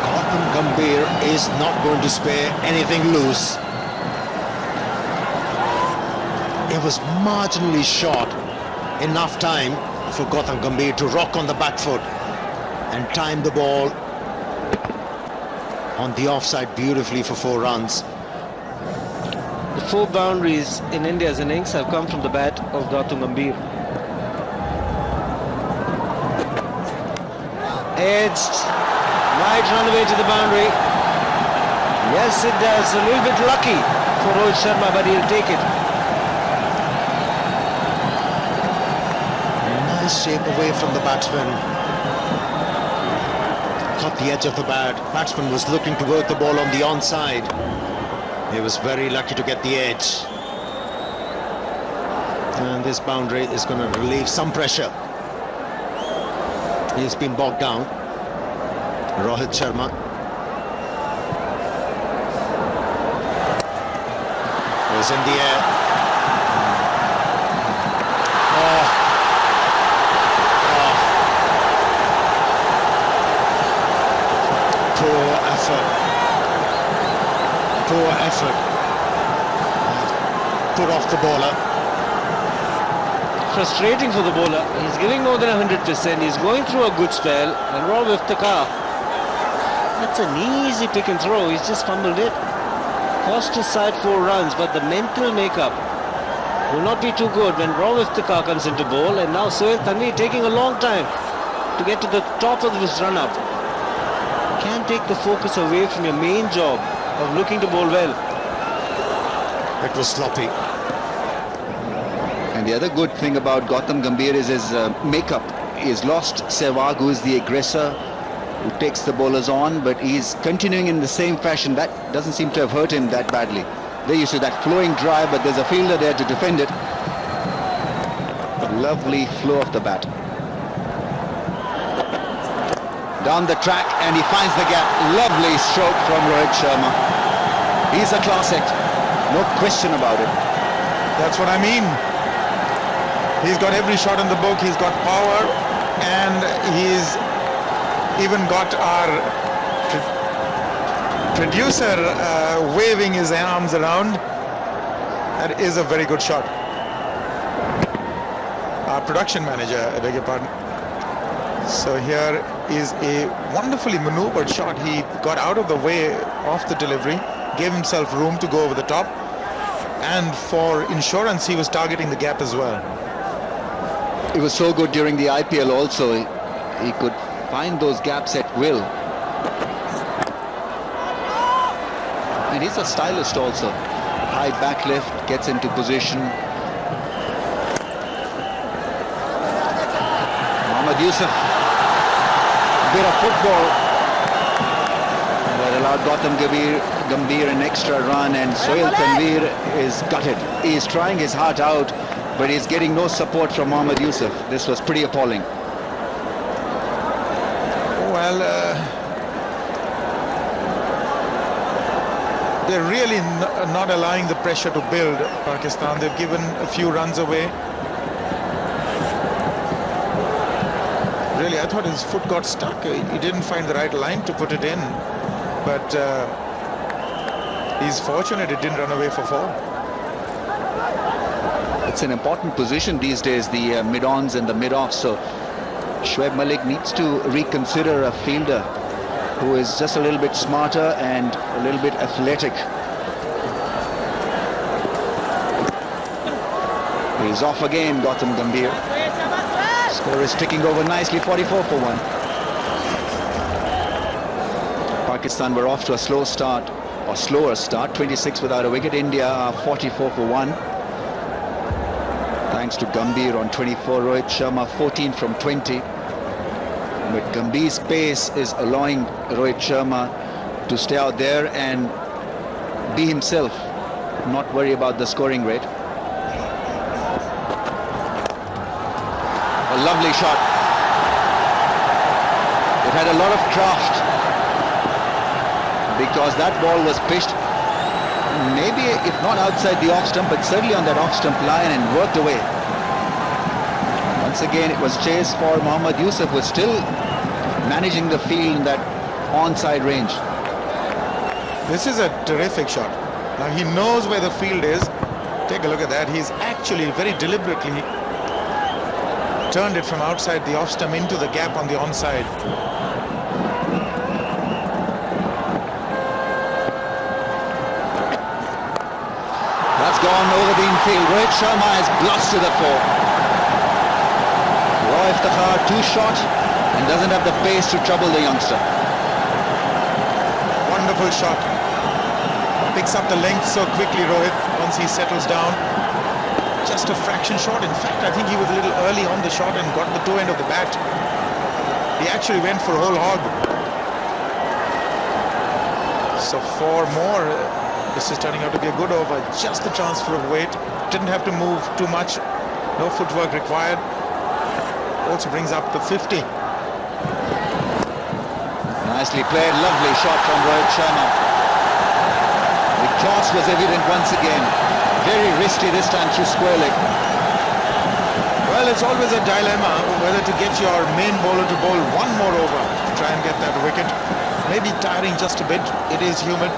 Gautam Gambhir is not going to spare anything loose. It was marginally short. Enough time for Gautam Gambhir to rock on the back foot and time the ball on the offside beautifully for 4 runs. The 4 boundaries in India's innings have come from the bat of Gautam Gambhir. Edged, might run away to the boundary. Yes, it does. A little bit lucky for Rohit Sharma, but he'll take it. Nice shape away from the batsman. Caught the edge of the bat. Batsman was looking to work the ball on the onside. He was very lucky to get the edge. And this boundary is going to relieve some pressure. He's been bogged down. Rohit Sharma. Was in the air. bowler. Frustrating for the bowler. He's giving more than 100%. He's going through a good spell. And Rob Iftikhar, that's an easy pick and throw. He's just fumbled it. Cost his side 4 runs, but the mental makeup will not be too good when Rob Iftikhar comes into bowl. And now Sohail Tanvir taking a long time to get to the top of this run-up. Can't take the focus away from your main job of looking to bowl well. It was sloppy. And the other good thing about Gautam Gambhir is his makeup. He's lost Sehwag, who is the aggressor, who takes the bowlers on, but he's continuing in the same fashion. That doesn't seem to have hurt him that badly. There you see that flowing drive, but there's a fielder there to defend it. Lovely flow of the bat. Down the track, and he finds the gap. Lovely stroke from Rohit Sharma. He's a class act, no question about it. That's what I mean. He's got every shot in the book. He's got power, and he's even got our producer waving his arms around. That is a very good shot. Our production manager, I beg your pardon. So here is a wonderfully maneuvered shot. He got out of the way of the delivery, gave himself room to go over the top, and for insurance he was targeting the gap as well. It was so good during the IPL also. He could find those gaps at will. And he's a stylist also. High back lift, gets into position. Mohammad Yusuf, bit of football that allowed Gautam Gambhir an extra run, and Sohail Tanvir is gutted. He is trying his heart out, but he's getting no support from Mohammad Yusuf. This was pretty appalling. Well, they're really not allowing the pressure to build, Pakistan. They've given a few runs away. Really, I thought his foot got stuck. He didn't find the right line to put it in. But he's fortunate it didn't run away for 4. It's an important position these days, the mid-ons and the mid-offs. So Shoaib Malik needs to reconsider a fielder who is just a little bit smarter and a little bit athletic. He's off again, Gautam Gambhir. Score is ticking over nicely, 44 for 1. Pakistan were off to a slow start, or slower start, 26 without a wicket. India are 44 for 1. Thanks to Gambhir on 24, Rohit Sharma 14 from 20. But Gambhir's pace is allowing Rohit Sharma to stay out there and be himself, not worry about the scoring rate. A lovely shot. It had a lot of craft, because that ball was pitched maybe, if not outside the off stump, but certainly on that off stump line, and worked away. Once again, it was chased for Mohammad Yusuf, who was still managing the field in that onside range. This is a terrific shot. Now he knows where the field is. Take a look at that. He's actually very deliberately turned it from outside the off stump into the gap on the onside. That's gone over the infield. Rohit Sharma has blasted the 4. Roy Iftikhar too short and doesn't have the pace to trouble the youngster. Wonderful shot. Picks up the length so quickly, Rohit, once he settles down. Just a fraction short. In fact, I think he was a little early on the shot and got the toe end of the bat. He actually went for whole hog. So 4 more. This is turning out to be a good over. Just the transfer of weight. Didn't have to move too much. No footwork required. Also brings up the 50. Nicely played. Lovely shot from Rohit Sharma. The class was evident once again. Very risky this time through square leg. Well, it's always a dilemma whether to get your main bowler to bowl one more over to try and get that wicket. Maybe tiring just a bit. It is humid.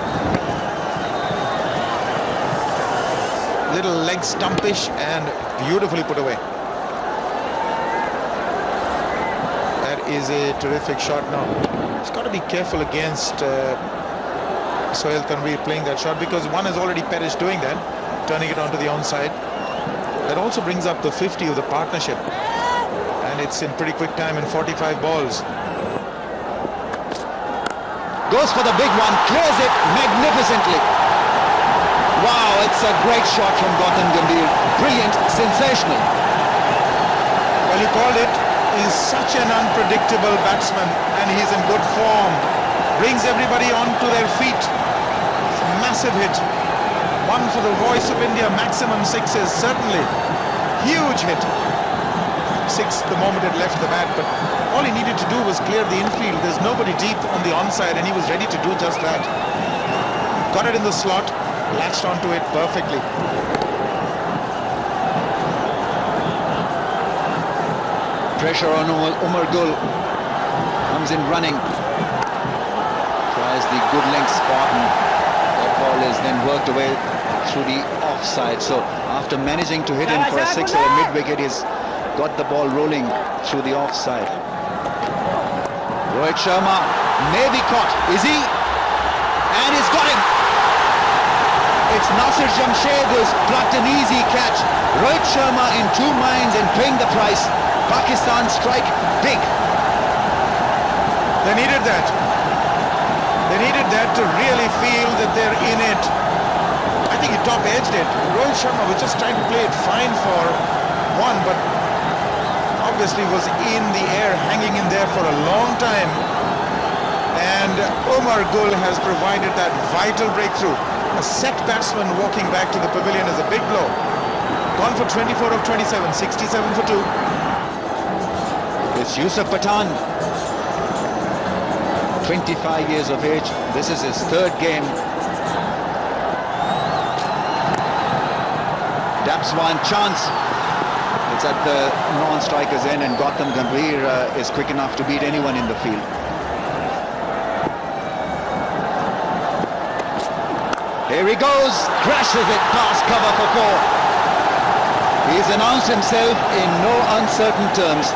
little leg stumpish and beautifully put away. That is a terrific shot now. He's got to be careful against Sohail Tanvir playing that shot, because one has already perished doing that, turning it onto the onside. That also brings up the 50 of the partnership, and it's in pretty quick time in 45 balls. Goes for the big one, clears it magnificently. Wow, it's a great shot from Gautam Gambhir. Brilliant, sensational. Well, you called it. He's such an unpredictable batsman, and he's in good form. Brings everybody onto their feet. It's a massive hit. One for the voice of India, maximum sixes, certainly. Huge hit. Six the moment it left the bat, but all he needed to do was clear the infield. There's nobody deep on the onside, and he was ready to do just that. Got it in the slot, latched onto it perfectly. Pressure on Umar Gul. Comes in running. Tries the good length spot, and that ball is then worked away through the offside. So after managing to hit him for a six over mid-wicket, he's got the ball rolling through the offside. Rohit Sharma may be caught. Is he? And he's got him. It's Nasir Jamshed who's plucked an easy catch. Rohit Sharma in two minds and paying the price. Pakistan strike big. They needed that. They needed that to really feel that they're in it. I think he top-edged it. Rohit Sharma was just trying to play it fine for one, but obviously was in the air, hanging in there for a long time. And Umar Gul has provided that vital breakthrough. A set batsman walking back to the pavilion is a big blow. Gone for 24 of 27, 67 for 2. It's Yusuf Pathan, 25 years of age. This is his third game. Daps one chance. It's at the non-striker's end, and Gautam Gambhir is quick enough to beat anyone in the field. Here he goes, crashes it past cover for 4. He's announced himself in no uncertain terms.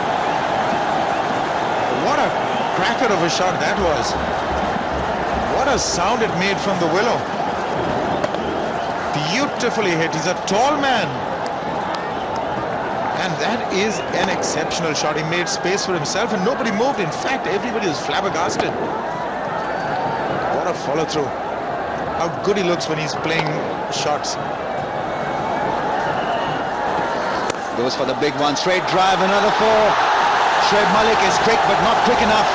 What a cracker of a shot that was. What a sound it made from the willow. Beautifully hit. He's a tall man. And that is an exceptional shot. He made space for himself and nobody moved. In fact, everybody was flabbergasted. What a follow through. How good he looks when he's playing shots. Goes for the big one. Straight drive, another 4. Shoaib Malik is quick, but not quick enough.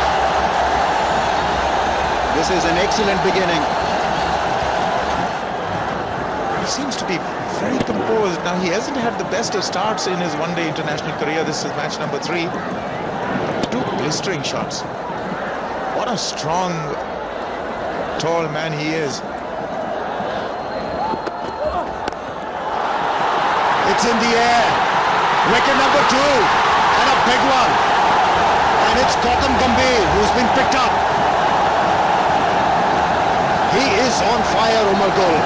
This is an excellent beginning. He seems to be very composed. Now, he hasn't had the best of starts in his one-day international career. This is match number 3. But 2 blistering shots. What a strong, tall man he is. It's in the air. Wicket number 2. And a big one. And it's Gautam Gambhir who's been picked up. He is on fire, Umar Gul.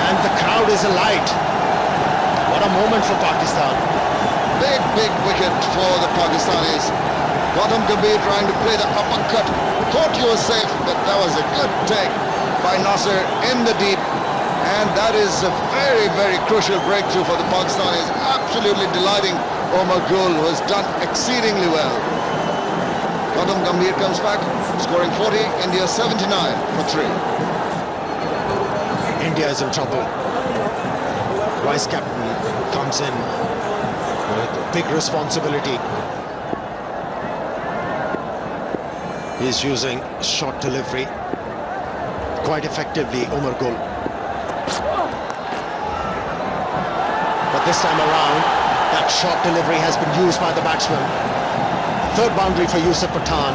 And the crowd is alight. What a moment for Pakistan. Big wicket for the Pakistanis. Gautam Gambhir trying to play the uppercut. Thought he was safe, but that was a good take by Nasir in the deep. And that is a very crucial breakthrough for the Pakistanis. Absolutely delighting Umar Gul, who has done exceedingly well. Gautam Gambhir comes back, scoring 40, India 79 for 3. India is in trouble. Vice captain comes in with big responsibility. He's using short delivery quite effectively, Umar Gul. But this time around, that short delivery has been used by the batsman. Third boundary for Yusuf Pathan.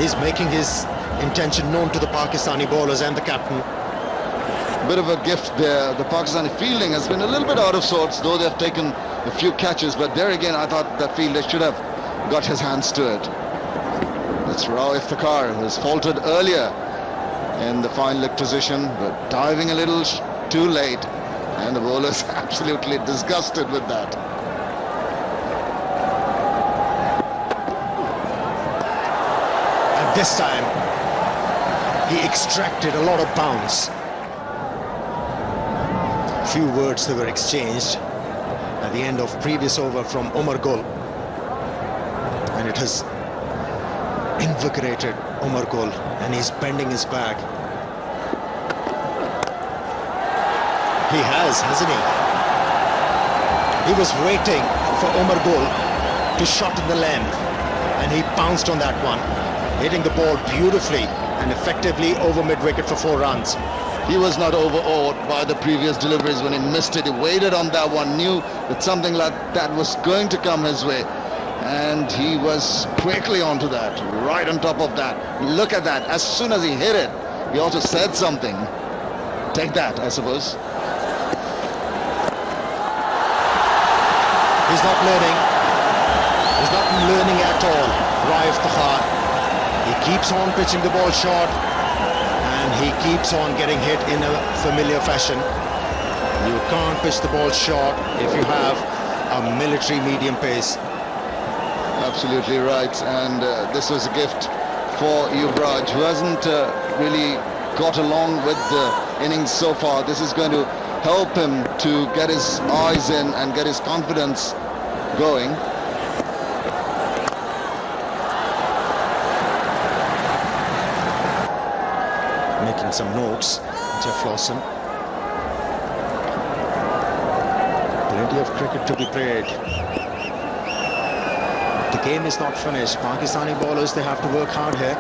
He's making his intention known to the Pakistani bowlers and the captain. Bit of a gift there. The Pakistani fielding has been a little bit out of sorts, though they've taken a few catches. But there again, I thought that fielder should have got his hands to it. That's Rao Iftikhar, who has faltered earlier in the fine leg position, but diving a little too late, and the bowler's absolutely disgusted with that. And this time, he extracted a lot of bounce. Few words that were exchanged at the end of previous over from Umar Gul, and it has invigorated Umar Gul, and he's bending his back. He has, hasn't he? He was waiting for Umar Gul to shot in the length, and he pounced on that one, hitting the ball beautifully and effectively over mid-wicket for 4 runs. He was not overawed by the previous deliveries when he missed it. He waited on that one, knew that something like that was going to come his way, and he was quickly onto that, right on top of that. Look at that. As soon as he hit it, he also said something. Take that, I suppose. He's not learning. He's not learning at all. Raif Takhar. He keeps on pitching the ball short, and he keeps on getting hit in a familiar fashion. You can't pitch the ball short if you have a military medium pace. Absolutely right, and this was a gift for Yuvraj, who hasn't really got along with the innings so far. This is going to help him to get his eyes in and get his confidence going. Making some notes, Jeff Lawson. Plenty of cricket to be played. The game is not finished. Pakistani bowlers, they have to work hard here.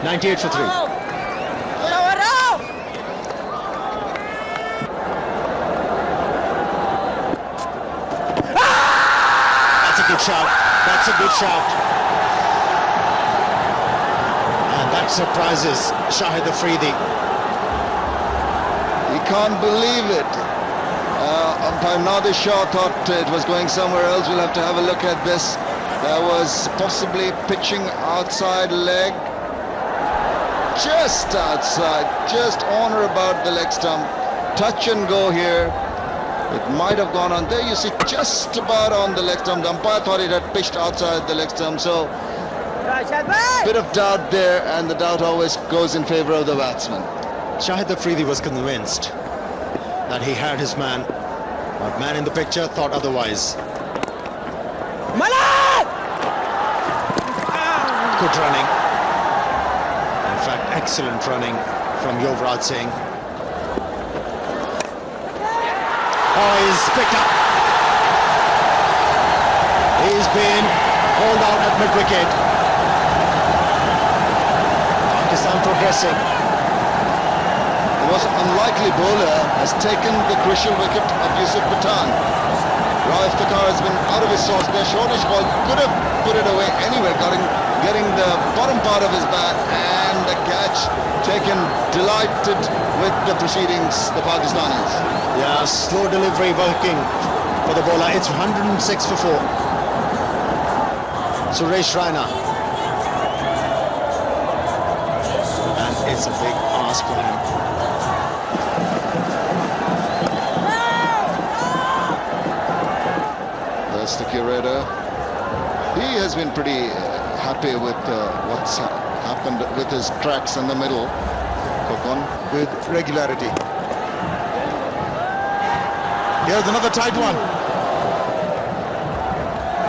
98 for 3. That's a good shout. That's a good shout. And that surprises Shahid Afridi. He can't believe it. Umpire Nadir thought it was going somewhere else. We'll have to have a look at this. There was possibly pitching outside leg. Just outside, just on or about the leg stump. Touch and go here. It might have gone on there. You see, just about on the leg stump. The umpire thought it had pitched outside the leg stump. So, bit of doubt there, and the doubt always goes in favor of the batsman. Shahid Afridi was convinced that he had his man, but man in the picture thought otherwise. Good running. In fact, excellent running from Yuvraj Singh. Oh, he's picked up. He's been hauled out at mid-wicket. Pakistan progressing. The most unlikely bowler has taken the crucial wicket of Younis Khan. Raif Takhar has been out of his sauce there. Shortish ball could have put it away anywhere, getting the bottom part of his bat, and the catch taken. Delighted with the proceedings, the Pakistanis. Yeah, slow delivery working for the bowler. It's 106 for 4. Suresh Raina. And it's a big ask for him. That's the curator. He has been pretty happy with what's happened with his tracks in the middle. Kokon. With regularity. Here's another tight one.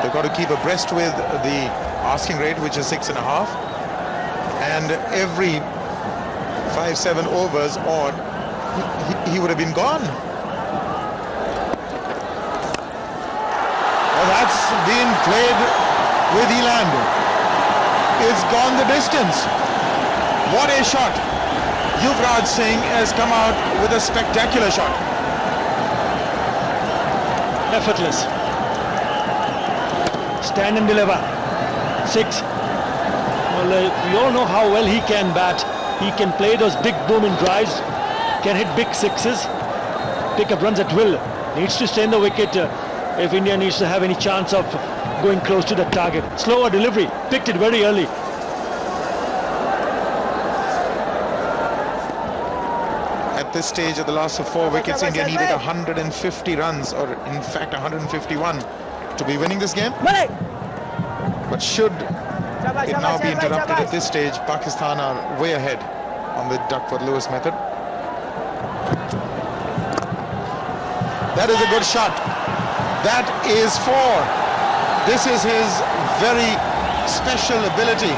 They've got to keep abreast with the asking rate, which is 6.5, and every 5-7 overs odd, he would have been gone. Oh, that's been played with Eland. It's gone the distance. What a shot. Yuvraj Singh has come out with a spectacular shot. Effortless. Stand and deliver. 6. Well, we all know how well he can bat. He can play those big booming drives, can hit big sixes, pick up runs at will. Needs to stay in the wicket if India needs to have any chance of going close to the target. Slower delivery, picked it very early. At this stage, at the last of 4 wickets, India needed 150 runs, or in fact 151, to be winning this game. But should it now be interrupted at this stage, Pakistan are way ahead on the Duckworth-Lewis method. That is a good shot. That is 4. This is his very special ability.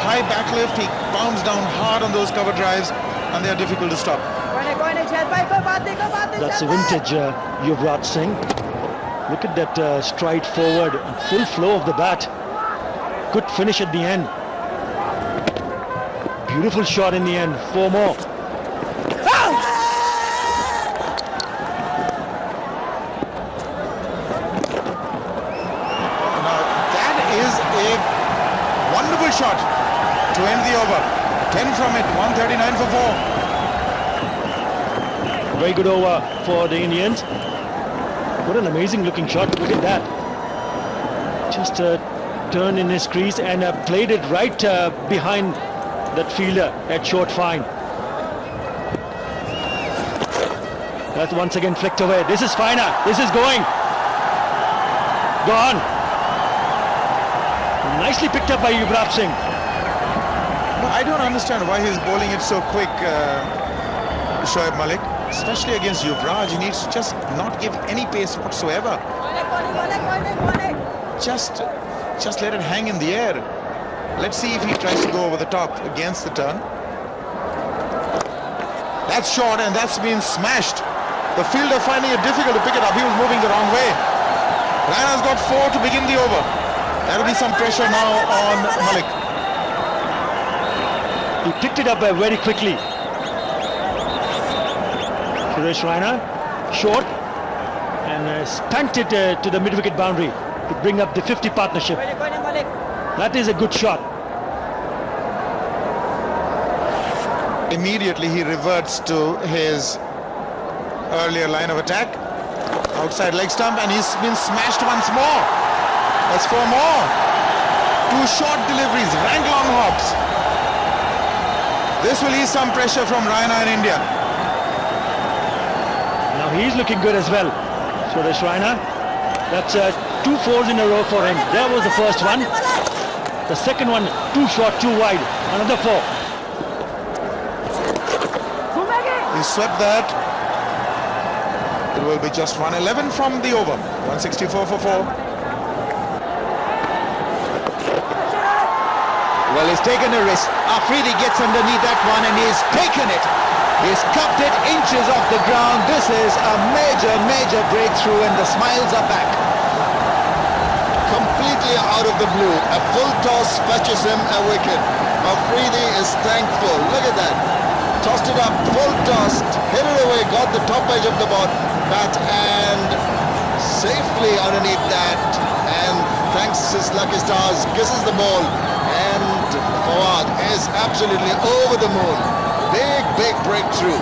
High backlift, he pounds down hard on those cover drives, and they are difficult to stop. That's a vintage Yuvraj Singh. Look at that stride forward, full flow of the bat. Good finish at the end. Beautiful shot in the end. 4 more. Wonderful shot to end the over. 10 from it, 139 for 4. Very good over for the Indians. What an amazing looking shot. Look at that. Just turned in his crease and played it right behind that fielder at short fine. That's once again flicked away. This is finer. This is going. Gone. Nicely picked up by Yuvraj Singh. No, I don't understand why he's bowling it so quick, Shoaib Malik. Especially against Yuvraj, he needs to just not give any pace whatsoever. Just let it hang in the air. Let's see if he tries to go over the top against the turn. That's short, and that's been smashed. The fielder finding it difficult to pick it up. He was moving the wrong way. Raina's got 4 to begin the over. There will be some pressure now on Malik. He picked it up very quickly. Suresh Raina, short, and spanked it to the mid-wicket boundary to bring up the 50 partnership. That is a good shot. Immediately he reverts to his earlier line of attack. Outside leg stump, and he's been smashed once more. That's 4 more. 2 short deliveries, rank long hops. This will ease some pressure from Raina in India. Now he's looking good as well. Suresh Raina. That's 2 fours in a row for him. There was the first one. The second one, too short, too wide. Another 4. He swept that. It will be just 111 from the over. 164 for 4. Well, he's taken a risk. Afridi gets underneath that one and he's taken it. He's cupped it inches off the ground. This is a major breakthrough, and the smiles are back. Completely out of the blue, a full toss fetches him a wicket. Afridi is thankful. Look at that. Tossed it up, full toss, hit it away, got the top edge of the bat and safely underneath that, and thanks his lucky stars, kisses the ball, and Fawad is absolutely over the moon. Big breakthrough.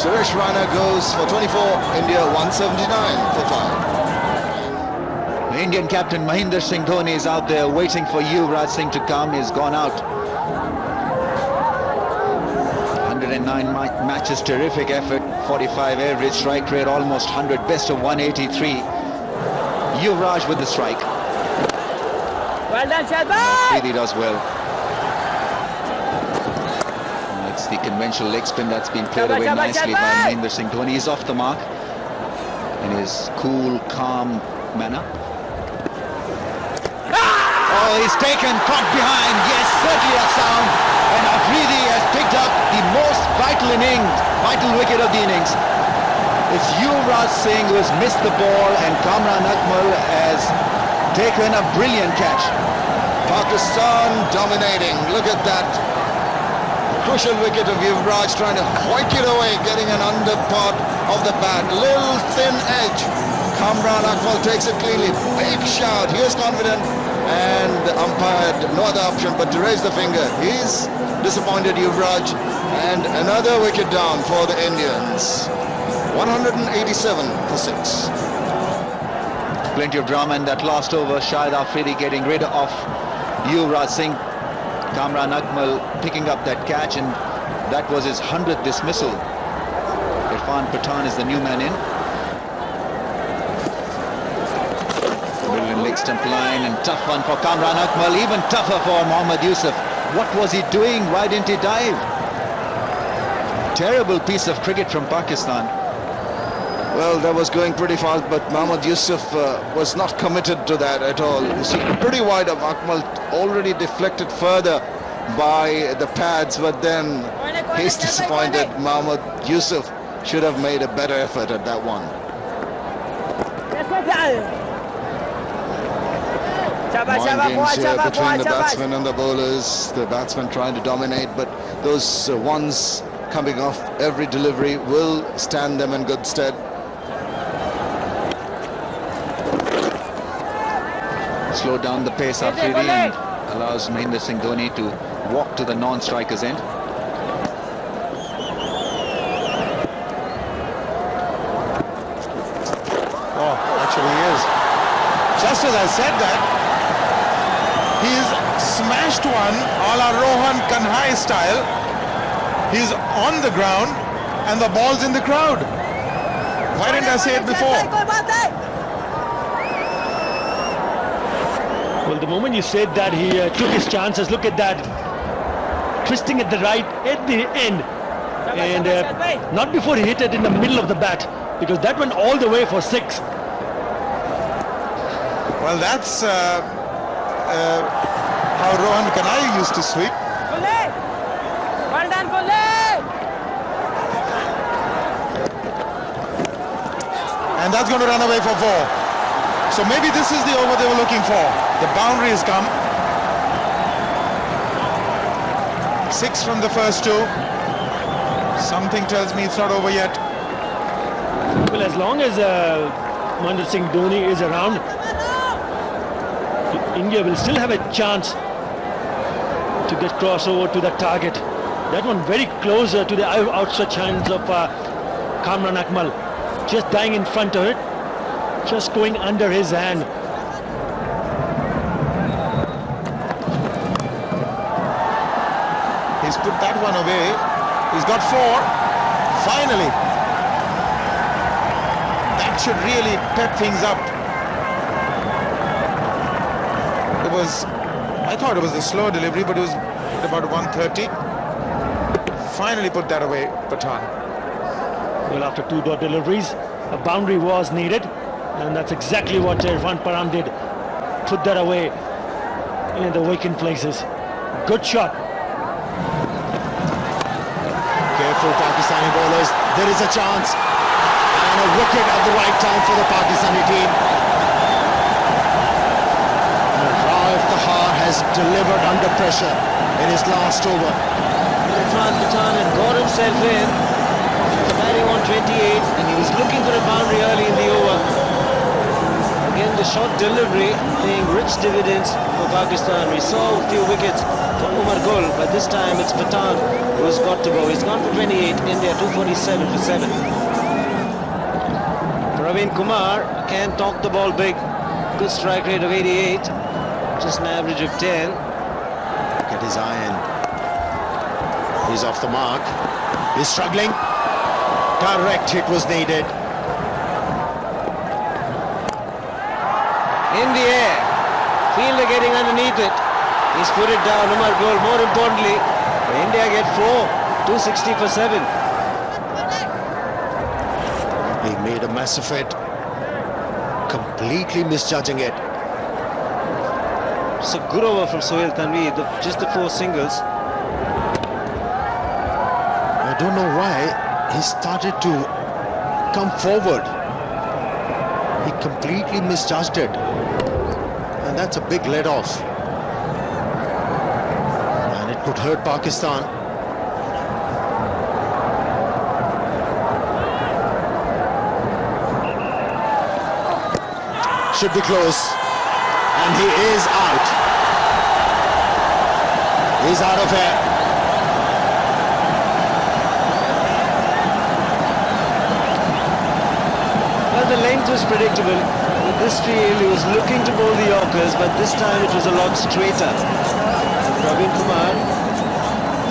Suresh Raina goes for 24, India 179 for 5. The Indian captain Mahendra Singh Dhoni is out there waiting for Yuvraj Singh to come. He's gone out. 109 matches, terrific effort, 45 average strike rate, almost 100, best of 183. Yuvraj with the strike. Well done, Shah. He does well. It's the conventional leg spin that's been played away nicely by Mahendra Singh Dhoni. He's off the mark in his cool, calm manner. Oh, he's taken, caught behind. Yes, certainly a sound. And Afridi has picked up the most vital wicket of the innings. It's Yuvraj Singh who has missed the ball, and Kamran Akmal has taken a brilliant catch. Pakistan dominating. Look at that. Crucial wicket of Yuvraj trying to hoik it away, getting an under part of the bat. Little thin edge. Kamran Akmal takes it cleanly. Big shout. He is confident. And the umpire had no other option but to raise the finger. He's disappointed, Yuvraj. And another wicket down for the Indians. 187 for 6. Plenty of drama in that last over. Shahid Afridi getting rid of Yuvraj Singh. Kamran Akmal picking up that catch, and That was his 100th dismissal. Irfan Pathan is the new man in. Brilliant leg stump line and tough one for Kamran Akmal, even tougher for Mohammad Yusuf. What was he doing? Why didn't he dive? Terrible piece of cricket from Pakistan. Well, that was going pretty fast, but Mohammad Yusuf was not committed to that at all. You see, pretty wide of Akmal, already deflected further by the pads, but then he's disappointed. Mohammad Yusuf should have made a better effort at that one. Mind games here between the batsmen and the bowlers. The batsmen trying to dominate, but those ones coming off every delivery will stand them in good stead. Slow down the pace Afridi and allows Mahendra Singh Dhoni to walk to the non-striker's end. Oh, actually he is. Just as I said that, he's smashed one a la Rohan Kanhai style. He's on the ground and the ball's in the crowd. Why didn't I say it before? Well, the moment you said that, he took his chances. Look at that. Twisting at the right at the end. And not before he hit it in the middle of the bat, because that went all the way for 6. Well, that's how Rohan Kanhai used to sweep. Well done, And that's going to run away for 4. So maybe this is the over they were looking for. The boundary has come. 6 from the first 2. Something tells me it's not over yet. Well, as long as Mahendra Singh Dhoni is around, India will still have a chance to get crossover to the target. That one very closer to the outstretched hands of Kamran Akmal. Just dying in front of it. Just going under his hand. He's put that one away. He's got 4. Finally. That should really pep things up. I thought it was a slow delivery, but it was at about 130. Finally put that away, Pathan. Well, after 2 dot deliveries, a boundary was needed. And that's exactly what Irfan Pathan did. Put that away in the vacant places. Good shot. Careful Pakistani bowlers. There is a chance. And a wicket at the right time for the Pakistani team. Raif Tahar has delivered under pressure in his last over. Irfan Pathan had got himself in. Batting on 28, and he was looking for a boundary early in the over. Again, the short delivery paying rich dividends for Pakistan. We saw a few wickets for Umar Gul, but this time it's Pathan who's got to go. He's gone for 28, India 247 for 7. Praveen Kumar can talk the ball big. Good strike rate of 88, just an average of 10. Look at his iron. He's off the mark. He's struggling. Direct hit was needed. In the air, fielder getting underneath it. He's put it down. Umar Gul, more importantly, India get 4, 260 for 7. He made a mess of it, completely misjudging it. It's a good over from Sohail Tanvi, just the 4 singles. I don't know why he started to come forward. He completely misjudged it. And that's a big let off. And it could hurt Pakistan. Should be close. And he is out. He's out of here. Well, the length was predictable. With this field, he was looking to bowl the Yorkers, but this time it was a lot straighter. Praveen Kumar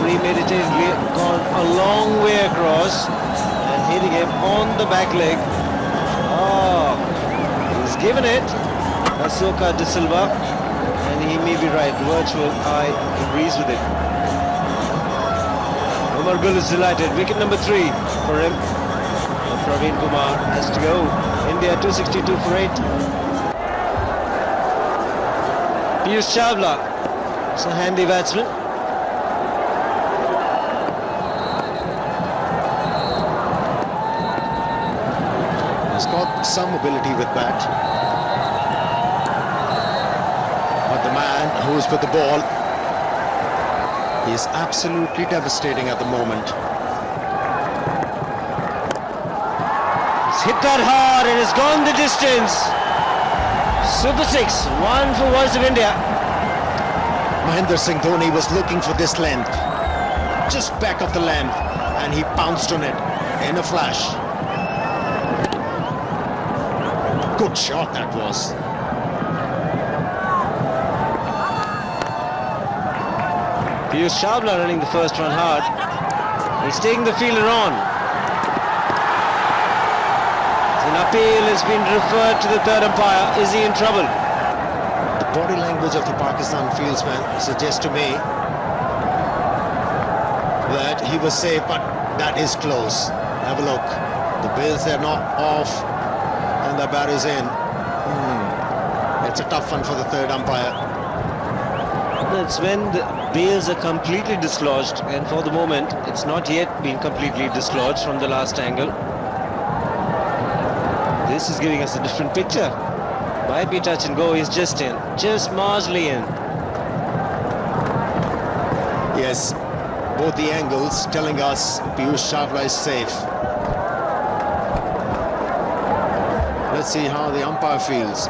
premeditatedly gone a long way across and hitting him on the back leg. Oh, he's given it. Asoka to Silva, and he may be right. The virtual eye agrees with it. Umar Gul is delighted. Wicket number 3 for him. And Praveen Kumar has to go. India 262 for 8. Piyush Chawla, it's a handy batsman. He's got some ability with bat. But the man who's with the ball, he is absolutely devastating at the moment. He's hit that hard and it's gone the distance. Super 6, 1 for Voice of India. Mahendra Singh Dhoni was looking for this length, just back of the length, and he pounced on it in a flash. Good shot that was. Piyush Chawla running the first one hard. He's taking the fielder on. An appeal has been referred to the third umpire. Is he in trouble? The body language of the Pakistan fieldsman suggests to me that he was safe, but that is close. Have a look. The bails are not off and the bat is in. It's a tough one for the third umpire. That's when the bails are completely dislodged, and for the moment it's not yet been completely dislodged from the last angle. This is giving us a different picture. Might be touch and go. He's just in, just marginally in. Yes, both the angles telling us Piyush Chawla is safe. Let's see how the umpire feels.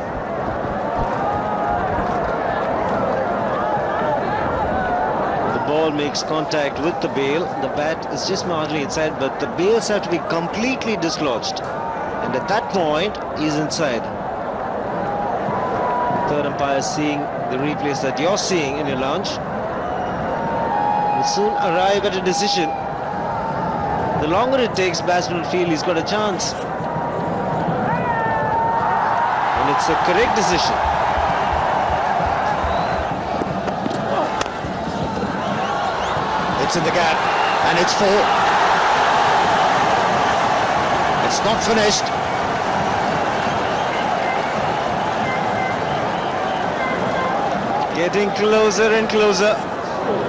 The ball makes contact with the bail. The bat is just marginally inside, but the bails have to be completely dislodged. And at that point, he's inside. The third umpire is seeing the replays that you're seeing in your lounge. Will soon arrive at a decision. The longer it takes, batsman will feel he's got a chance. And it's a correct decision. It's in the gap, and it's 4. It's not finished. Getting closer and closer.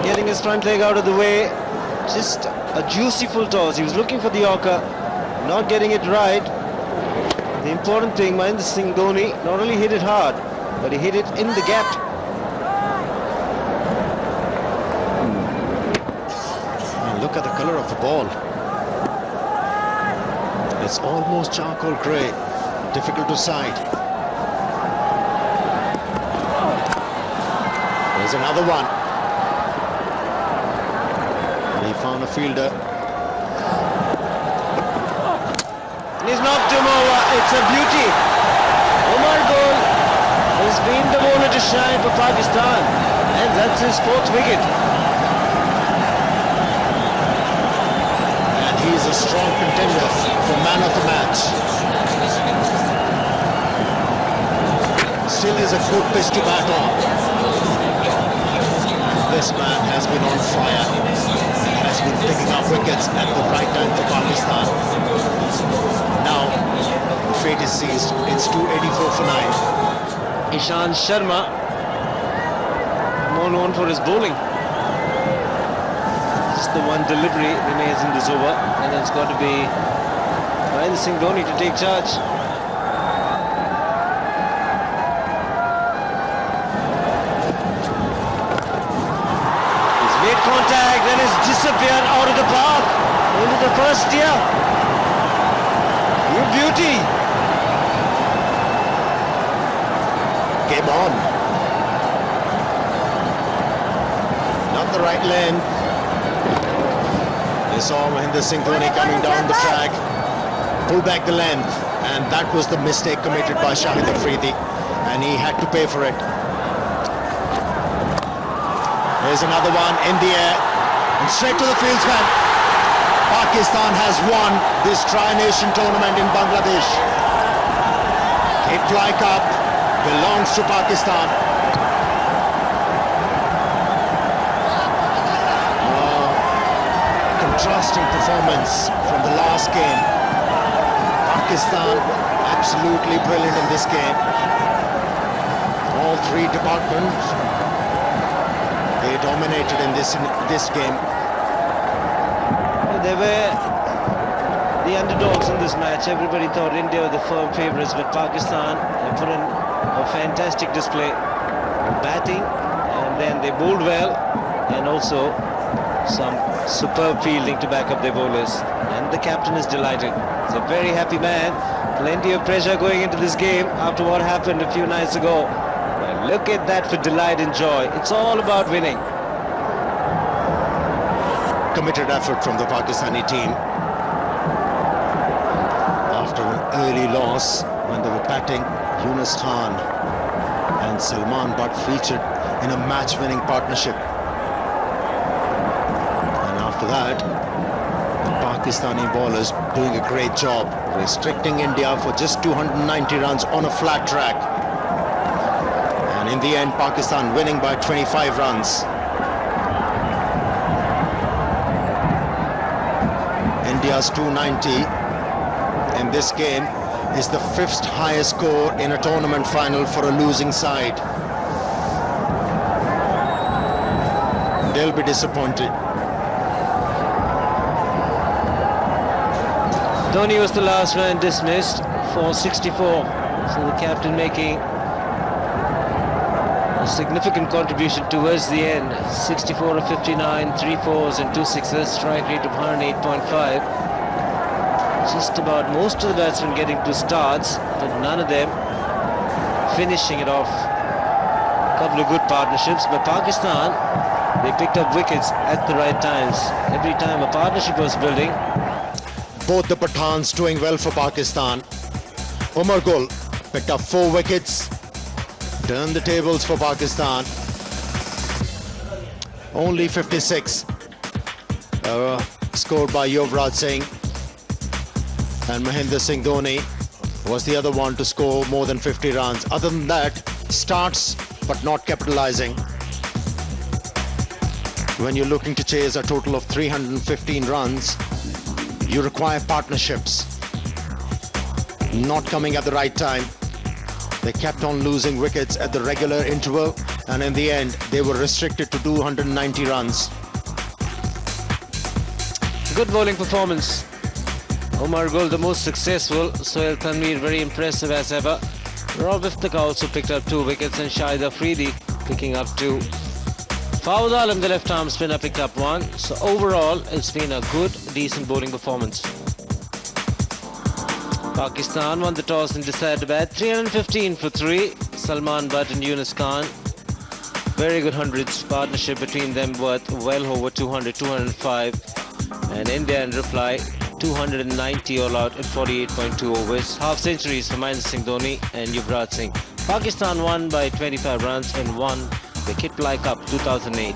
Getting his front leg out of the way. Just a juicy full toss. He was looking for the Yorker, not getting it right. The important thing, Mahendra Singh Dhoni not only hit it hard, but he hit it in the gap. And look at the color of the ball. It's almost charcoal grey, difficult to sight. There's another one. And he found a fielder. He's knocked him over. It's a beauty. Umar Gul has been the bowler to shine for Pakistan, and that's his 4th wicket. And he's a strong contender for man of the match. Still is a good pitch to bat on. This man has been on fire. Has been picking up wickets at the right time for Pakistan. Now, fate is seized. It's 284 for 9. Ishan Sharma, more known for his bowling. Just the one delivery remains in this over, and it's got to be Mahendra Singh Dhoni to take charge. He's made contact and has disappeared out of the park into the first tier. You beauty. Game on. Not the right length. They saw Mahendra Singh Dhoni coming down the track, pull back the length, and that was the mistake committed by Shahid Afridi, and he had to pay for it. There's another one in the air. And straight to the fieldsman. Pakistan has won this Tri-Nation tournament in Bangladesh. Kitply Cup belongs to Pakistan. Contrasting performance from the last game. Pakistan absolutely brilliant in this game. All three departments, they dominated in this game. They were the underdogs in this match. Everybody thought India were the firm favourites, but Pakistan put in a fantastic display, batting, and then they bowled well, and also some superb fielding to back up their bowlers. And the captain is delighted. He's a very happy man. Plenty of pressure going into this game after what happened a few nights ago. But look at that for delight and joy. It's all about winning. Committed effort from the Pakistani team after an early loss when they were batting. Younis Khan and Salman Butt featured in a match-winning partnership, and after that the Pakistani bowlers doing a great job restricting India for just 290 runs on a flat track, and in the end Pakistan winning by 25 runs. India's 290 in this game is the 5th highest score in a tournament final for a losing side. They'll be disappointed. Dhoni was the last man dismissed for 64. So the captain making a significant contribution towards the end. 64 of 59, 3 fours and 2 sixes, strike rate of 108.5. Just about most of the batsmen getting 2 starts, but none of them finishing it off. A couple of good partnerships, but Pakistan, they picked up wickets at the right times. Every time a partnership was building. Both the Pathans doing well for Pakistan. Umar Gul picked up 4 wickets, turned the tables for Pakistan. Only 56 scored by Yuvraj Singh, and Mahendra Singh Dhoni was the other one to score more than 50 runs. Other than that, starts but not capitalizing. When you're looking to chase a total of 315 runs, you require partnerships. Not coming at the right time. They kept on losing wickets at the regular interval, and in the end they were restricted to 290 runs. Good bowling performance. Umar Gul the most successful, Sohail Tanveer very impressive as ever. Rob Iftaka also picked up 2 wickets, and Shahid Afridi picking up 2. Fawad Alam, the left arm spinner, picked up 1. So overall it's been a good, decent bowling performance. Pakistan won the toss and decided to bat. 315 for 3. Salman Butt and Younis Khan. Very good hundreds. Partnership between them worth well over 200, 205. And India in reply, 290 all out at 48.2 overs. Half centuries for Mahendra Singh Dhoni and Yuvraj Singh. Pakistan won by 25 runs and won the Kitply Cup 2008.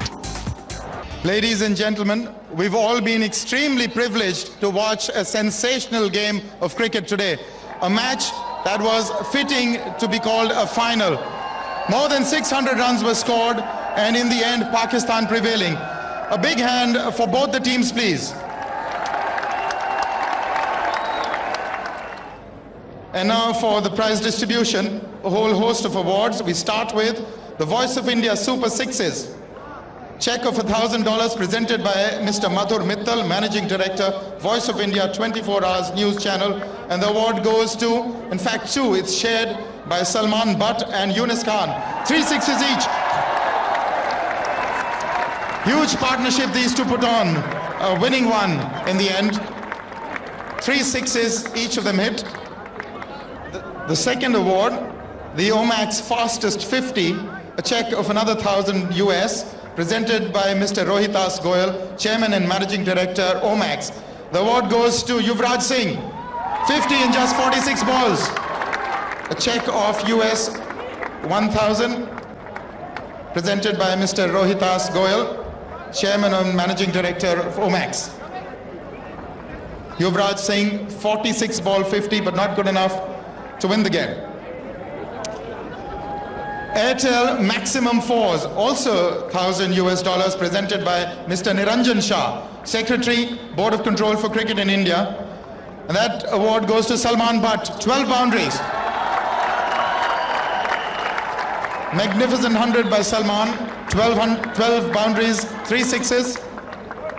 Ladies and gentlemen, we've all been extremely privileged to watch a sensational game of cricket today. A match that was fitting to be called a final. More than 600 runs were scored, and in the end, Pakistan prevailing. A big hand for both the teams, please. And now for the prize distribution, a whole host of awards. We start with the Voice of India Super Sixes. Check of $1,000 presented by Mr. Madhur Mittal, Managing Director, Voice of India 24 Hours News Channel. And the award goes to, in fact 2, it's shared by Salman Butt and Younis Khan. 3 sixes each. Huge partnership these two put on, a winning one in the end. 3 sixes, each of them hit. The second award, the Omax Fastest 50, a check of another 1,000 US, presented by Mr. Rohitas Goyal, Chairman and Managing Director, Omax. The award goes to Yuvraj Singh, 50 in just 46 balls. A check of US 1,000, presented by Mr. Rohitas Goyal. Chairman and Managing Director of Omax. Yuvraj Singh, 46 ball 50, but not good enough to win the game. Airtel Maximum Fours, also $1,000 presented by Mr. Niranjan Shah, Secretary, Board of Control for Cricket in India. And that award goes to Salman Butt, 12 boundaries. Magnificent 100 by Salman, 12 boundaries, 3 sixes.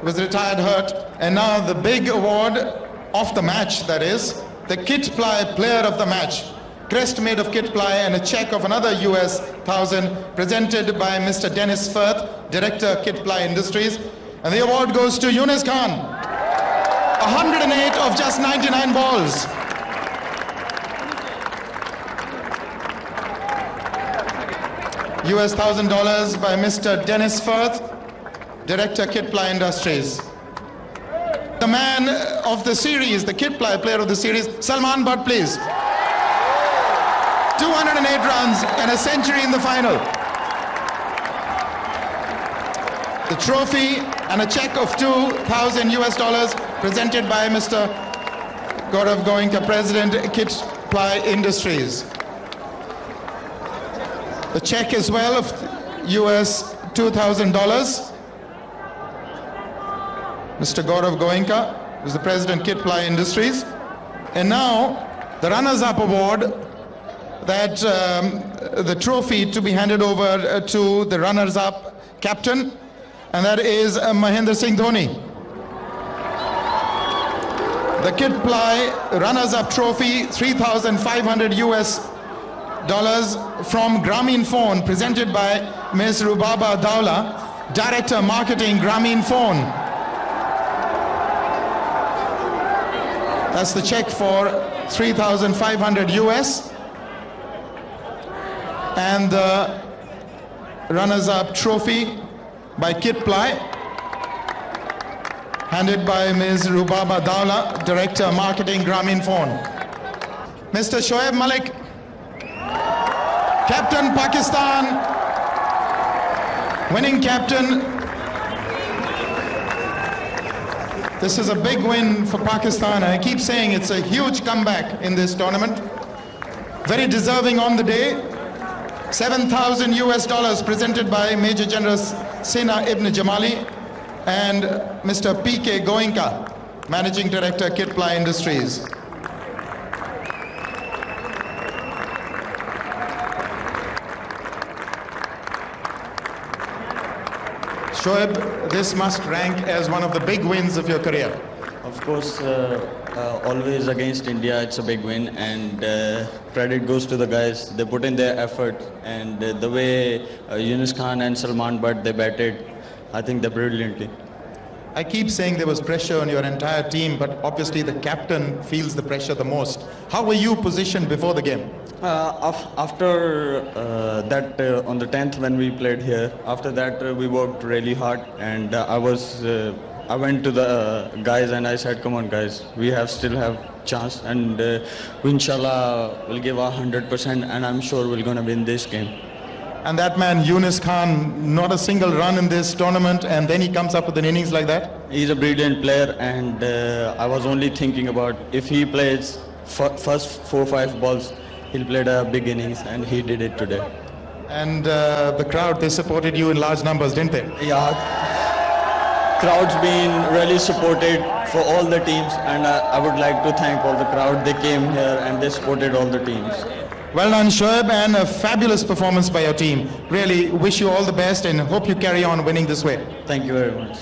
Was retired hurt. And now the big award of the match, that is, the Kitply Player of the Match. Crest made of Kitply and a check of another US 1,000 presented by Mr. Dennis Firth, Director, Kitply Industries. And the award goes to Younis Khan, 108 of just 99 balls. US $1,000 by Mr. Dennis Firth, Director, Kitply Industries. The man of the series, the Kitply Player of the series, Salman Butt, please. 208 runs and a century in the final. The trophy and a check of $2,000 presented by Mr. Gaurav Goenka, President, Kitply Industries. The check as well of US $2,000. Mr. Gaurav Goenka, who's the President, Kitply Industries. And now the Runners-Up Award, that the trophy to be handed over to the runners-up captain, and that is Mahendra Singh Dhoni. The Kitply runners-up trophy, $3,500 from Grameen Phone, presented by Ms. Rubaba Dawla, Director Marketing, Grameen Phone. That's the check for $3,500. And the runners-up trophy by Kitply, handed by Ms. Rubaba Dawla, Director Marketing, Grameen Phone. Mr. Shoaib Malik, Captain Pakistan, winning captain. This is a big win for Pakistan. I keep saying it's a huge comeback in this tournament. Very deserving on the day. $7,000 presented by Major General Sina Ibn Jamali and Mr. P.K. Goenka, Managing Director, Kitply Industries. Shoaib, this must rank as one of the big wins of your career. Of course, always against India, it's a big win, and credit goes to the guys. They put in their effort, and the way Younis Khan and Salman Butt, they batted, I think they're brilliantly. I keep saying there was pressure on your entire team, but obviously the captain feels the pressure the most. How were you positioned before the game? After that, on the 10th when we played here, after that we worked really hard, and I went to the guys and I said, come on guys, we still have chance, and we inshallah will give our 100%, and I'm sure we're going to win this game. And that man, Younis Khan, not a single run in this tournament, and then he comes up with an innings like that? He's a brilliant player, and I was only thinking about if he plays first 4-5 balls, he'll play a big innings, and he did it today. And the crowd, they supported you in large numbers, didn't they? Yeah. Crowd's been really supported for all the teams, and I would like to thank all the crowd. They came here and they supported all the teams. Well done, Shoaib, and a fabulous performance by your team. Really wish you all the best and hope you carry on winning this way. Thank you very much.